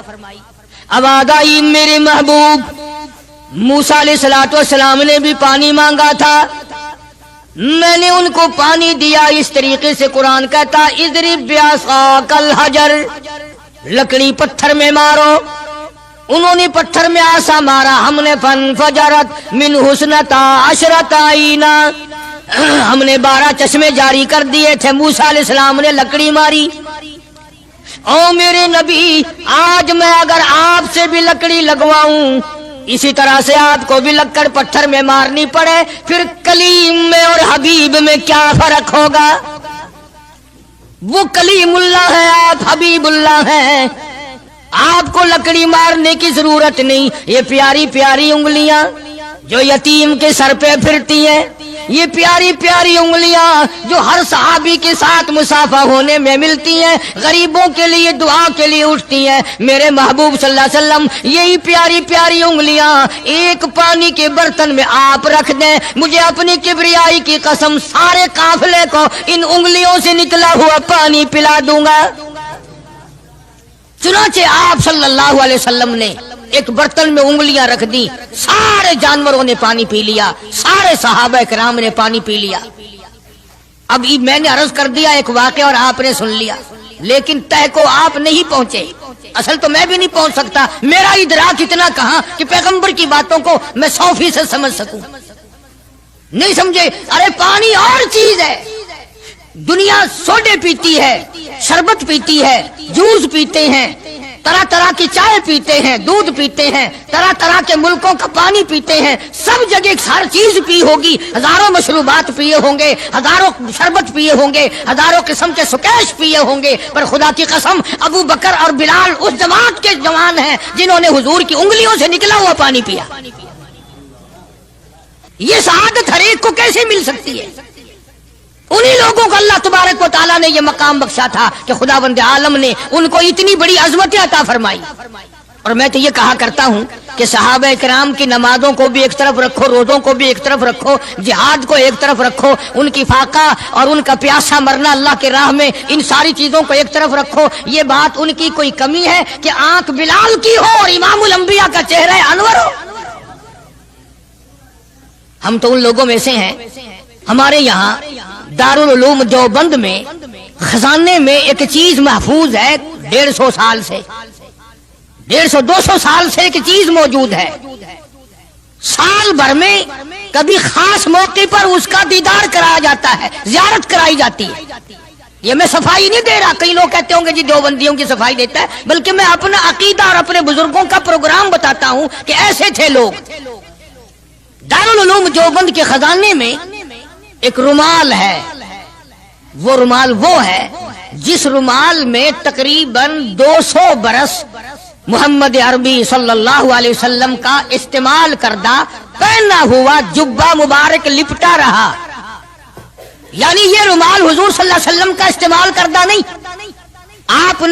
آواز آئی میرے محبوب موسیٰ علیہ السلام نے بھی پانی مانگا تھا، میں نے ان کو پانی دیا۔ اس طریقے سے قرآن کہتا اضرب بعصاک الحجر، لکڑی پتھر میں مارو۔ انہوں نے پتھر میں آسا مارا، ہم نے فانفجرت من حسنتا عشرت عینا، ہم نے 12 چشمے جاری کر دیے تھے۔ موسیٰ علیہ السلام نے لکڑی ماری۔ او میرے نبی، آج میں اگر آپ سے بھی لکڑی لگواؤں، اسی طرح سے آپ کو بھی لکڑ پتھر میں مارنی پڑے، پھر کلیم میں اور حبیب میں کیا فرق ہوگا؟ وہ کلیم اللہ ہے، آپ حبیب اللہ ہیں، آپ کو لکڑی مارنے کی ضرورت نہیں۔ یہ پیاری پیاری انگلیاں جو یتیم کے سر پہ پھرتی ہیں، یہ پیاری پیاری انگلیاں جو ہر صحابی کے ساتھ مسافہ ہونے میں ملتی ہیں، غریبوں کے لیے دعا کے لیے اٹھتی ہیں، میرے محبوب صلی اللہ علیہ وسلم یہی پیاری پیاری انگلیاں ایک پانی کے برتن میں آپ رکھ دیں، مجھے اپنی کبریائی کی قسم سارے قافلے کو ان انگلیوں سے نکلا ہوا پانی پلا دوں گا۔ چنانچہ آپ صلی اللہ علیہ وسلم نے ایک برتن میں انگلیاں رکھ دی، سارے جانوروں نے پانی پی لیا، سارے صحابہ کرام نے پانی پی لیا۔ اب میں نے عرض کر دیا ایک واقعہ اور آپ نے سن لیا، لیکن تہ کو آپ نہیں پہنچے۔ اصل تو میں بھی نہیں پہنچ سکتا، میرا ادراک اتنا کہاں کہ پیغمبر کی باتوں کو میں 100% سمجھ سکوں. نہیں سمجھے؟ ارے پانی اور چیز ہے. دنیا سوڈے پیتی ہے، شربت پیتی ہے، جوس پیتے ہیں، طرح طرح کی چائے پیتے ہیں، دودھ پیتے ہیں، طرح طرح کے ملکوں کا پانی پیتے ہیں، سب جگہ ہر چیز پی ہوگی، ہزاروں مشروبات پیے ہوں گے، ہزاروں شربت پیے ہوں گے، ہزاروں قسم کے سکیش پیے ہوں گے، پر خدا کی قسم ابو بکر اور بلال اس جماعت کے جوان ہیں جنہوں نے حضور کی انگلیوں سے نکلا ہوا پانی پیا. یہ سعادت ہر ایک کو کیسے مل سکتی ہے؟ انہی لوگوں کو اللہ تبارک و تعالیٰ نے یہ مقام بخشا تھا کہ خداوند عالم نے ان کو اتنی بڑی عظمت عطا فرمائی. اور میں تو یہ کہا کرتا ہوں کہ صحابہ کرام کی نمازوں کو بھی ایک طرف رکھو، روزوں کو بھی ایک طرف رکھو، جہاد کو ایک طرف رکھو، ان کی فاقہ اور ان کا پیاسا مرنا اللہ کے راہ میں، ان ساری چیزوں کو ایک طرف رکھو. یہ بات ان کی کوئی کمی ہے کہ آنکھ بلال کی ہو اور امام الانبیاء کا چہرہ انور ہو؟ ہم تو ان لوگوں میں سے ہیں. ہمارے یہاں دارالعلوم دیوبند میں خزانے میں ایک چیز محفوظ ہے، 150 سال سے، 150-200 سال سے ایک چیز موجود ہے. سال بھر میں کبھی خاص موقع پر اس کا دیدار کرایا جاتا ہے، زیارت کرائی جاتی ہے. یہ میں صفائی نہیں دے رہا، کئی لوگ کہتے ہوں گے جی دیوبندیوں کی صفائی دیتا ہے، بلکہ میں اپنا عقیدہ اور اپنے بزرگوں کا پروگرام بتاتا ہوں کہ ایسے تھے لوگ. دارالعلوم دیوبند کے خزانے میں ایک رومال ہے. وہ رومال وہ ہے جس رومال میں تقریباً 200 برس محمد عربی صلی اللہ علیہ وسلم کا استعمال کردہ پہنا ہوا جبہ مبارک لپٹا رہا. یعنی یہ رومال حضور صلی اللہ علیہ وسلم کا استعمال کردہ نہیں، آپ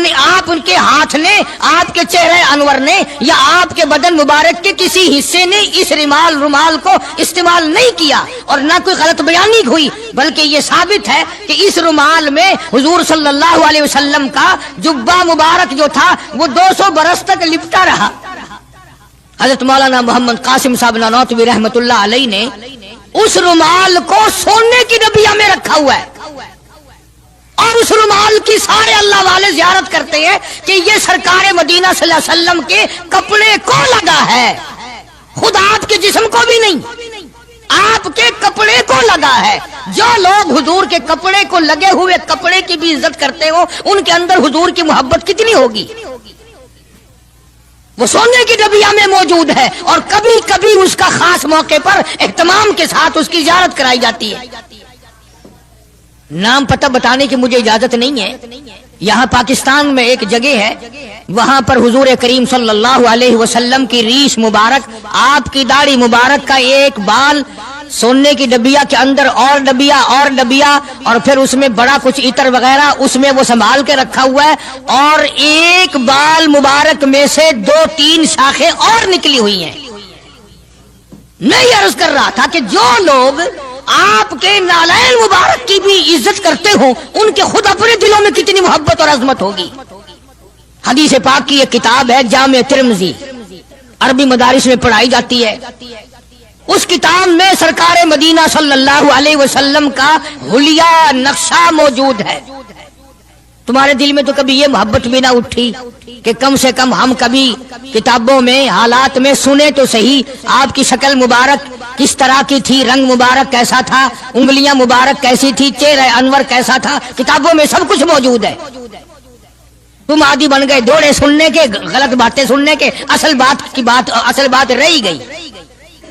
ان کے ہاتھ نے، آپ کے چہرے انور نے یا آپ کے بدن مبارک کے کسی حصے نے اس رومال کو استعمال نہیں کیا، اور نہ کوئی غلط بیانی ہوئی، بلکہ یہ ثابت ہے کہ اس رومال میں حضور صلی اللہ علیہ وسلم کا جبہ مبارک جو تھا وہ 200 برس تک لپٹا رہا. حضرت مولانا محمد قاسم صاحب نانوتوی رحمت اللہ علیہ نے اس رومال کو سونے کی ڈبیا میں رکھا ہوا ہے، اور اس رومال کی سارے اللہ والے زیارت کرتے ہیں کہ یہ سرکار مدینہ صلی اللہ علیہ وسلم کے کپڑے کو لگا ہے، خود آپ کے جسم کو بھی نہیں، آپ کے کپڑے کو لگا ہے. جو لوگ حضور کے کپڑے کو لگے ہوئے کپڑے کی بھی عزت کرتے ہو، ان کے اندر حضور کی محبت کتنی ہوگی؟ وہ سونے کی ڈبیا میں موجود ہے، اور کبھی کبھی اس کا خاص موقع پر اہتمام کے ساتھ اس کی زیارت کرائی جاتی ہے. نام پتہ بتانے کی مجھے اجازت نہیں ہے. یہاں پاکستان میں ایک جگہ ہے، وہاں پر حضور کریم صلی اللہ علیہ وسلم کی ریش مبارک، آپ کی داڑھی مبارک کا ایک بال سونے کی ڈبیا کے اندر اور ڈبیا اور پھر اس میں بڑا کچھ عطر وغیرہ اس میں وہ سنبھال کے رکھا ہوا ہے، اور ایک بال مبارک میں سے 2-3 شاخیں اور نکلی ہوئی ہیں. میں یہ عرض کر رہا تھا کہ جو لوگ آپ کے نالین مبارک کی بھی عزت کرتے ہوں، ان کے خود اپنے دلوں میں کتنی محبت اور عظمت ہوگی. حدیث پاک کی ایک کتاب ہے جامع ترمذی، عربی مدارس میں پڑھائی جاتی ہے. اس کتاب میں سرکار مدینہ صلی اللہ علیہ وسلم کا حلیہ نقشہ موجود ہے. تمہارے دل میں تو کبھی یہ محبت بھی نہ اٹھی کہ کم سے کم ہم کبھی کتابوں میں حالات میں سنے تو صحیح آپ کی شکل مبارک کس طرح کی تھی، رنگ مبارک کیسا تھا، انگلیاں مبارک کیسی تھی، چہرہ انور کیسا تھا؟ کتابوں میں سب کچھ موجود ہے. تم عادی بن گئے دوڑے سننے کے، غلط باتیں سننے کے، اصل بات رہی گئی.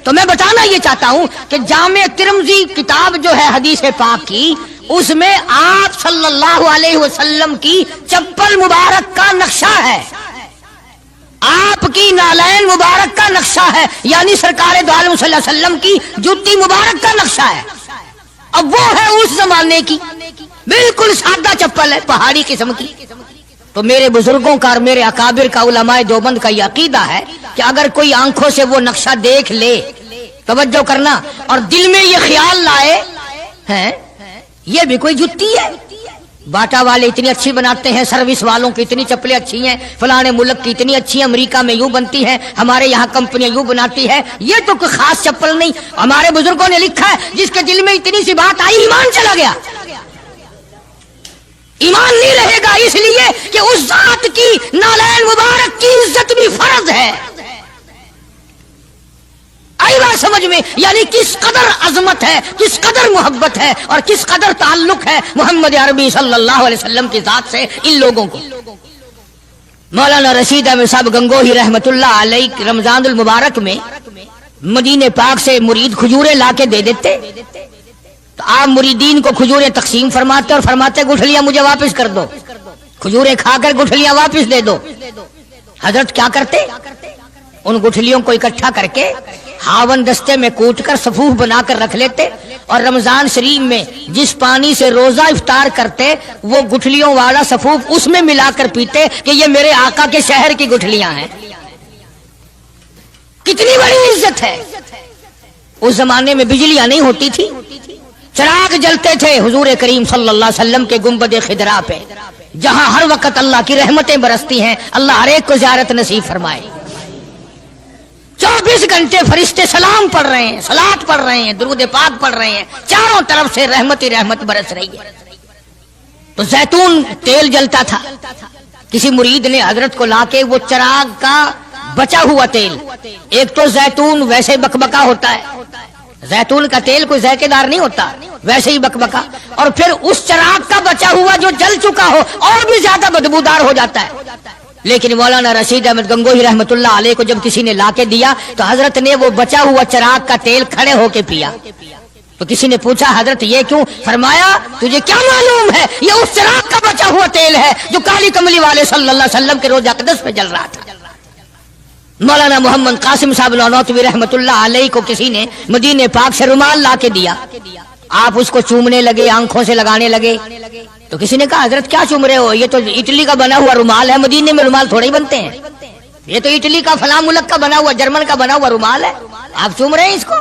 تو میں بتانا یہ چاہتا ہوں کہ جامع ترمذی کتاب جو ہے حدیث پاک کی، اس میں آپ صلی اللہ علیہ وسلم کی چپل مبارک کا نقشہ ہے، آپ کی نالین مبارک کا نقشہ ہے، یعنی سرکار دو عالم صلی اللہ علیہ وسلم کی جوتی مبارک کا نقشہ ہے. اب وہ ہے اس زمانے کی بالکل سادہ چپل ہے، پہاڑی قسم کی. تو میرے بزرگوں کا اور میرے اکابر کا، علماء دیوبند کا یہ عقیدہ ہے کہ اگر کوئی آنکھوں سے وہ نقشہ دیکھ لے، توجہ کرنا، اور دل میں یہ خیال لائے ہیں یہ بھی کوئی جتی ہے، باٹا والے اتنی اچھی بناتے ہیں، سروس والوں کی اتنی چپلیں اچھی ہیں، فلانے ملک کی اتنی اچھی ہیں، امریکہ میں یوں بنتی ہیں، ہمارے یہاں کمپنیاں یوں بناتی ہے، یہ تو کوئی خاص چپل نہیں. ہمارے بزرگوں نے لکھا ہے جس کے دل میں اتنی سی بات آئی ایمان چلا گیا. ایمان نہیں رہے گا، اس لیے کہ اس ذات کی نالین مبارک کی عزت بھی فرض ہے۔ آئی بات سمجھ میں؟ یعنی کس قدر عظمت ہے، کس قدر محبت ہے اور کس قدر تعلق ہے محمد عربی صلی اللہ علیہ وسلم کی ذات سے ان لوگوں کو۔ مولانا رشید احمد صاحب گنگوہی رحمت اللہ علیہ رمضان المبارک میں مدینے پاک سے مرید کھجوریں لا کے دے دیتے، تو آپ مریدین کو کھجوریں تقسیم فرماتے اور فرماتے گٹھلیاں مجھے واپس کر دو، کھجوریں کھا کر گٹھلیاں واپس دے دو۔ حضرت کیا کرتے؟ ان گٹھلیوں کو اکٹھا کر کے ہاون دستے میں کوٹ کر صفوف بنا کر رکھ لیتے، اور رمضان شریف میں جس پانی سے روزہ افطار کرتے وہ گٹھلیوں والا صفوف اس میں ملا کر پیتے کہ یہ میرے آقا کے شہر کی گٹھلیاں ہیں۔ کتنی بڑی عزت ہے۔ اس زمانے میں بجلیاں نہیں ہوتی تھی، چراغ جلتے تھے حضور کریم صلی اللہ علیہ وسلم کے گنبد خضرا پہ، جہاں ہر وقت اللہ کی رحمتیں برستی ہیں۔ اللہ ہر ایک کو زیارت نصیب فرمائے۔ 24 گھنٹے فرشتے سلام پڑھ رہے ہیں، صلات پڑھ رہے ہیں، درود پاک پڑھ رہے ہیں، چاروں طرف سے رحمت ہی رحمت برس رہی ہے۔ تو زیتون تیل جلتا تھا، کسی مرید نے حضرت کو لا کے وہ چراغ کا بچا ہوا تیل، ایک تو زیتون ویسے بکبکا ہوتا ہے، زیتون کا تیل کوئی ذائقے دار نہیں ہوتا، ویسے ہی بکبکا، اور پھر اس چراغ کا بچا ہوا جو جل چکا ہو اور بھی زیادہ بدبودار ہو جاتا ہے۔ لیکن مولانا رشید احمد گنگوہی رحمت اللہ علیہ کو جب کسی نے لا کے دیا تو حضرت نے وہ بچا ہوا چراغ کا تیل کھڑے ہو کے پیا۔ تو کسی نے پوچھا حضرت یہ کیوں؟ فرمایا تجھے کیا معلوم ہے یہ اس چراغ کا بچا ہوا تیل ہے جو کالی کملی والے صلی اللہ علیہ وسلم کے روضہ اقدس پہ جل رہا تھا۔ مولانا محمد قاسم صاحب نانوتوی رحمت اللہ علیہ کو کسی نے مدینے پاک سے رومال لا کے دیا، آپ اس کو چومنے لگے، آنکھوں سے لگانے لگے۔ تو کسی نے کہا حضرت کیا چوم رہے ہو؟ یہ تو اٹلی کا بنا ہوا رومال ہے، مدینے میں رومال تھوڑے ہی بنتے ہیں، یہ تو اٹلی کا فلاں ملک کا بنا ہوا، جرمن کا بنا ہوا رومال ہے، آپ چوم رہے ہیں اس کو؟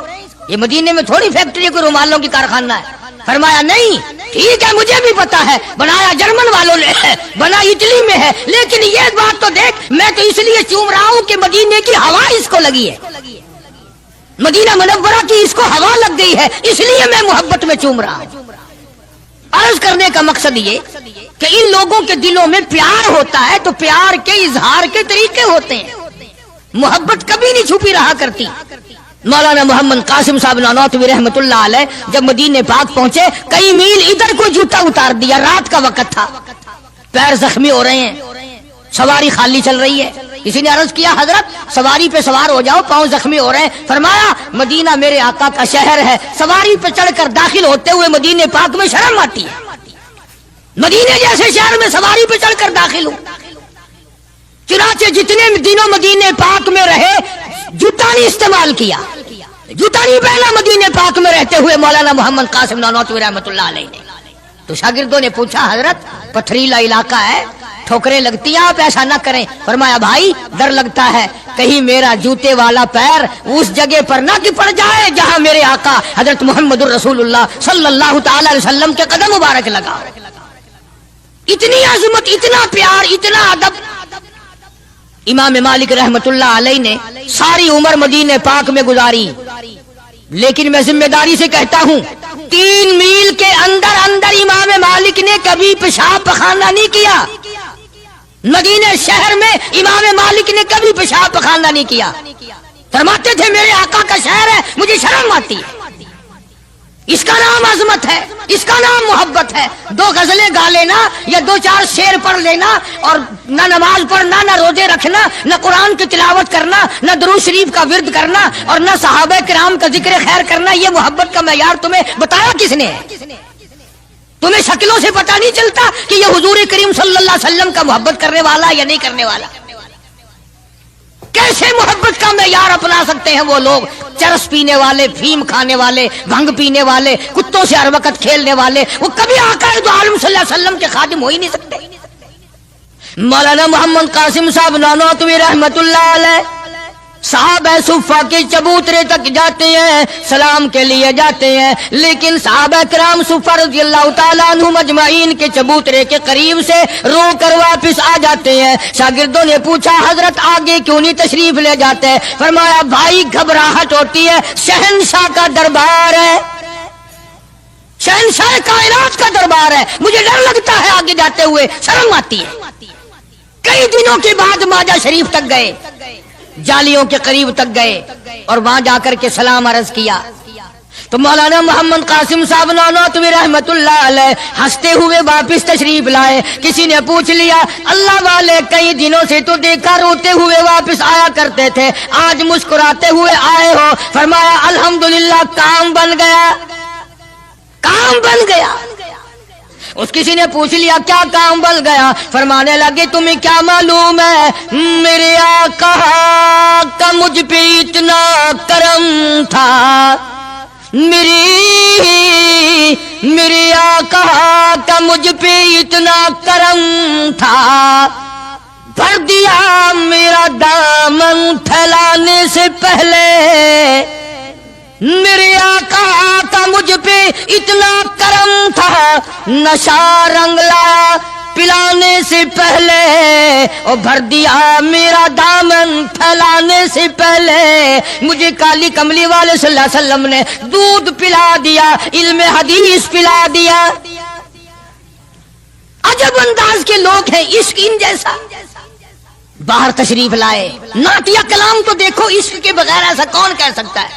یہ مدینے میں تھوڑی فیکٹری کوئی رومالوں کی کارخانہ ہے۔ فرمایا نہیں ٹھیک ہے مجھے بھی پتا ہے بنایا جرمن والوں نے ہے، بنا اٹلی میں ہے، لیکن یہ بات تو دیکھ میں تو اس لیے چوم رہا ہوں کہ مدینے کی ہوا اس کو لگی ہے، مدینہ منورہ کی اس کو ہوا لگ گئی ہے، اس لیے میں محبت میں چوم رہا ہوں۔ عرض کرنے کا مقصد یہ کہ ان لوگوں کے دلوں میں پیار ہوتا ہے تو پیار کے اظہار کے طریقے ہوتے ہیں، محبت کبھی نہیں چھپی رہا کرتی۔ مولانا محمد قاسم صاحب نانوتوی رحمت اللہ علیہ جب مدینے پاک پہنچے، کئی میل ادھر کو جوتا اتار دیا، رات کا وقت تھا، پیر زخمی ہو رہے ہیں، سواری خالی چل رہی ہے۔ کسی نے عرض کیا حضرت سواری پہ سوار ہو جاؤ، پاؤں زخمی ہو رہے ہیں۔ فرمایا مدینہ میرے آقا کا شہر ہے، سواری پہ چڑھ کر داخل ہوتے ہوئے مدینے پاک میں شرم آتی ہے، مدینے جیسے شہر میں سواری پہ چڑھ کر داخل ہوں۔ چنانچہ جتنے دنوں مدینے پاک میں رہے جوتا نہیں استعمال کیا، جوتا نہیں پہنا مدینے پاک میں رہتے ہوئے مولانا محمد قاسم نانوتوی رحمت اللہ علیہ نے۔ تو شاگردوں نے پوچھا حضرت پتھریلا علاقہ ہے، ٹھوکریں لگتی ہیں، آپ ایسا نہ کریں۔ فرمایا بھائی ڈر لگتا ہے کہیں میرا جوتے والا پیر اس جگہ پر نہ پڑ جائے جہاں میرے آقا حضرت محمد الرسول اللہ صلی اللہ تعالی علیہ وسلم کے قدم مبارک لگا۔ اتنی عظمت، اتنا پیار، اتنا ادب۔ امام مالک رحمت اللہ علیہ نے ساری عمر مدینے پاک میں گزاری، لیکن میں ذمہ داری سے کہتا ہوں 3 میل کے اندر اندر امام مالک نے کبھی پیشاب پخانہ نہیں کیا، مدینے شہر میں امام مالک نے کبھی پیشاب پخانہ نہیں کیا۔ فرماتے تھے میرے آقا کا شہر ہے، مجھے شرم آتی ہے، اس کا نام عظمت ہے، اس کا نام محبت ہے۔ 2 غزلیں گا لینا یا 2-4 شعر پڑھ لینا اور نہ نماز پڑھنا، نہ روزے رکھنا، نہ قرآن کی تلاوت کرنا، نہ درود شریف کا ورد کرنا اور نہ صحابہ کرام کا ذکر خیر کرنا، یہ محبت کا معیار تمہیں بتایا کس نے ہے؟ تمہیں شکلوں سے پتہ نہیں چلتا کہ یہ حضور کریم صلی اللہ علیہ وسلم کا محبت کرنے والا یا نہیں کرنے والا؟ کیسے محبت کا معیار اپنا سکتے ہیں وہ لوگ، چرس پینے والے، فیم کھانے والے، بھنگ پینے والے، کتوں سے ہر وقت کھیلنے والے، وہ کبھی آقا دو عالم صلی اللہ علیہ وسلم کے خادم ہو ہی نہیں سکتے۔ مولانا محمد قاسم صاحب نانوتوی رحمت اللہ علیہ صحابہ صفہ کے چبوترے تک جاتے ہیں، سلام کے لیے جاتے ہیں، لیکن صحابہ کرام صفہ رضی اللہ تعالیٰ عنہ مجمعین کے چبوترے کے قریب سے رو کر واپس آ جاتے ہیں۔ شاگردوں نے پوچھا حضرت آگے کیوں نہیں تشریف لے جاتے؟ فرمایا بھائی گھبراہٹ ہوتی ہے، شہنشاہ کا دربار ہے، شہنشاہ کائنات کا دربار ہے، مجھے ڈر لگتا ہے آگے جاتے ہوئے، شرم آتی ہے۔ کئی دنوں کے بعد ماجہ شریف تک گئے، جالیوں کے قریب تک گئے اور وہاں جا کر کے سلام عرض کیا تو مولانا محمد قاسم صاحب نانوتوی رحمت اللہ علیہ ہنستے ہوئے واپس تشریف لائے۔ کسی نے پوچھ لیا اللہ والے کئی دنوں سے تو دیکھا روتے ہوئے واپس آیا کرتے تھے، آج مسکراتے ہوئے آئے ہو؟ فرمایا الحمدللہ کام بن گیا، کام بن گیا۔ اس کسی نے پوچھ لیا کیا کام بن گیا؟ فرمانے لگے تمہیں کیا معلوم ہے میرے آقا کا مجھ پہ اتنا کرم تھا، میرے آقا کا مجھ پہ اتنا کرم تھا، بھر دیا میرا دامن پھیلانے سے پہلے، میرے آقا کا مجھ پہ اتنا کرم تھا، نشہ رنگ لایا پلانے سے پہلے، اور بھر دیا میرا دامن پھیلانے سے پہلے، مجھے کالی کملی والے صلی اللہ علیہ وسلم نے دودھ پلا دیا، علم حدیث پلا دیا۔ عجب انداز کے لوگ ہیں، عشق ان جیسا۔ باہر تشریف لائے، نعتیہ کلام تو دیکھو، عشق کے بغیر ایسا کون کہہ سکتا ہے؟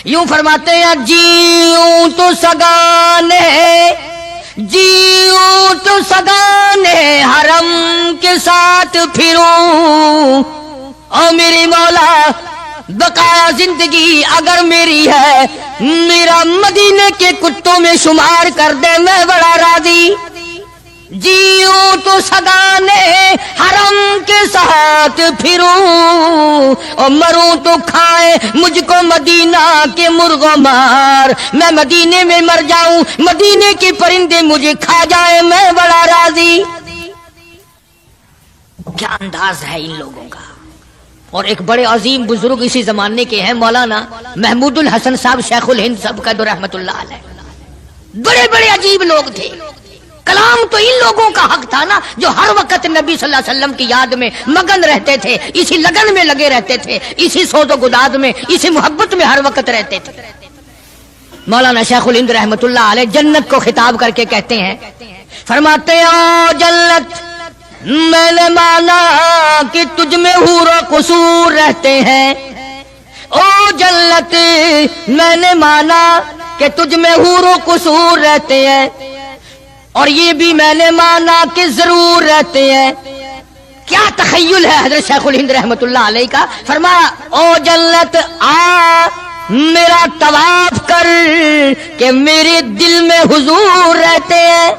یوں فرماتے ہیں جیوں تو سگانے، جیوں تو سگانے حرم کے ساتھ پھروں، او میری مولا بقایا زندگی اگر میری ہے، میرا مدینے کے کتوں میں شمار کر دے، میں بڑا راضی۔ جیوں تو سگانے حرم کے ساتھ پھروں، اور مروں تو کھائے مجھ کو مدینہ کے مرغ و مار، میں مدینے میں مر جاؤں، مدینے کے پرندے مجھے کھا جائے، میں بڑا راضی۔ کیا انداز ہے ان لوگوں کا۔ اور ایک بڑے عظیم بزرگ اسی زمانے کے ہیں مولانا محمود الحسن صاحب شیخ الہند صاحب کا رحمت اللہ علیہ، بڑے بڑے عجیب لوگ تھے۔ کلام تو ان لوگوں کا حق تھا نا جو ہر وقت نبی صلی اللہ علیہ وسلم کی یاد میں مگن رہتے تھے، اسی لگن میں لگے رہتے تھے، اسی سوز و گداد میں، اسی محبت میں ہر وقت رہتے تھے۔ مولانا شیخ الہند رحمت اللہ علیہ جنت کو خطاب کر کے کہتے ہیں، فرماتے ہیں او جنت میں نے مانا کہ تجھ میں حور و قصور رہتے ہیں، او جنت میں نے مانا کہ تجھ میں حور و قصور رہتے ہیں، اور یہ بھی میں نے مانا کہ ضرور رہتے ہیں۔ کیا تخیل ہے حضرت شیخ الہند رحمت اللہ علیہ کا۔ فرمایا او جنت آ میرا طواف کر کہ میرے دل میں حضور رہتے ہیں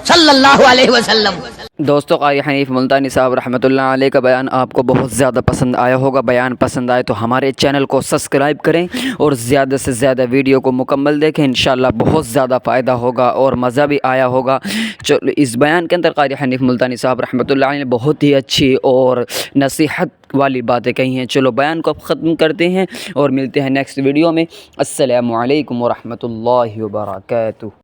صلی اللہ علیہ وسلم۔ دوستو قاری حنیف ملتانی صاحب رحمۃ اللہ علیہ کا بیان آپ کو بہت زیادہ پسند آیا ہوگا۔ بیان پسند آئے تو ہمارے چینل کو سبسکرائب کریں اور زیادہ سے زیادہ ویڈیو کو مکمل دیکھیں، انشاءاللہ بہت زیادہ فائدہ ہوگا اور مزہ بھی آیا ہوگا۔ چلو اس بیان کے اندر قاری حنیف ملتانی صاحب رحمۃ اللہ علیہ نے بہت ہی اچھی اور نصیحت والی باتیں کہی ہیں۔ چلو بیان کو اب ختم کرتے ہیں اور ملتے ہیں نیکسٹ ویڈیو میں۔ السلام علیکم ورحمۃ اللہ وبرکاتہ۔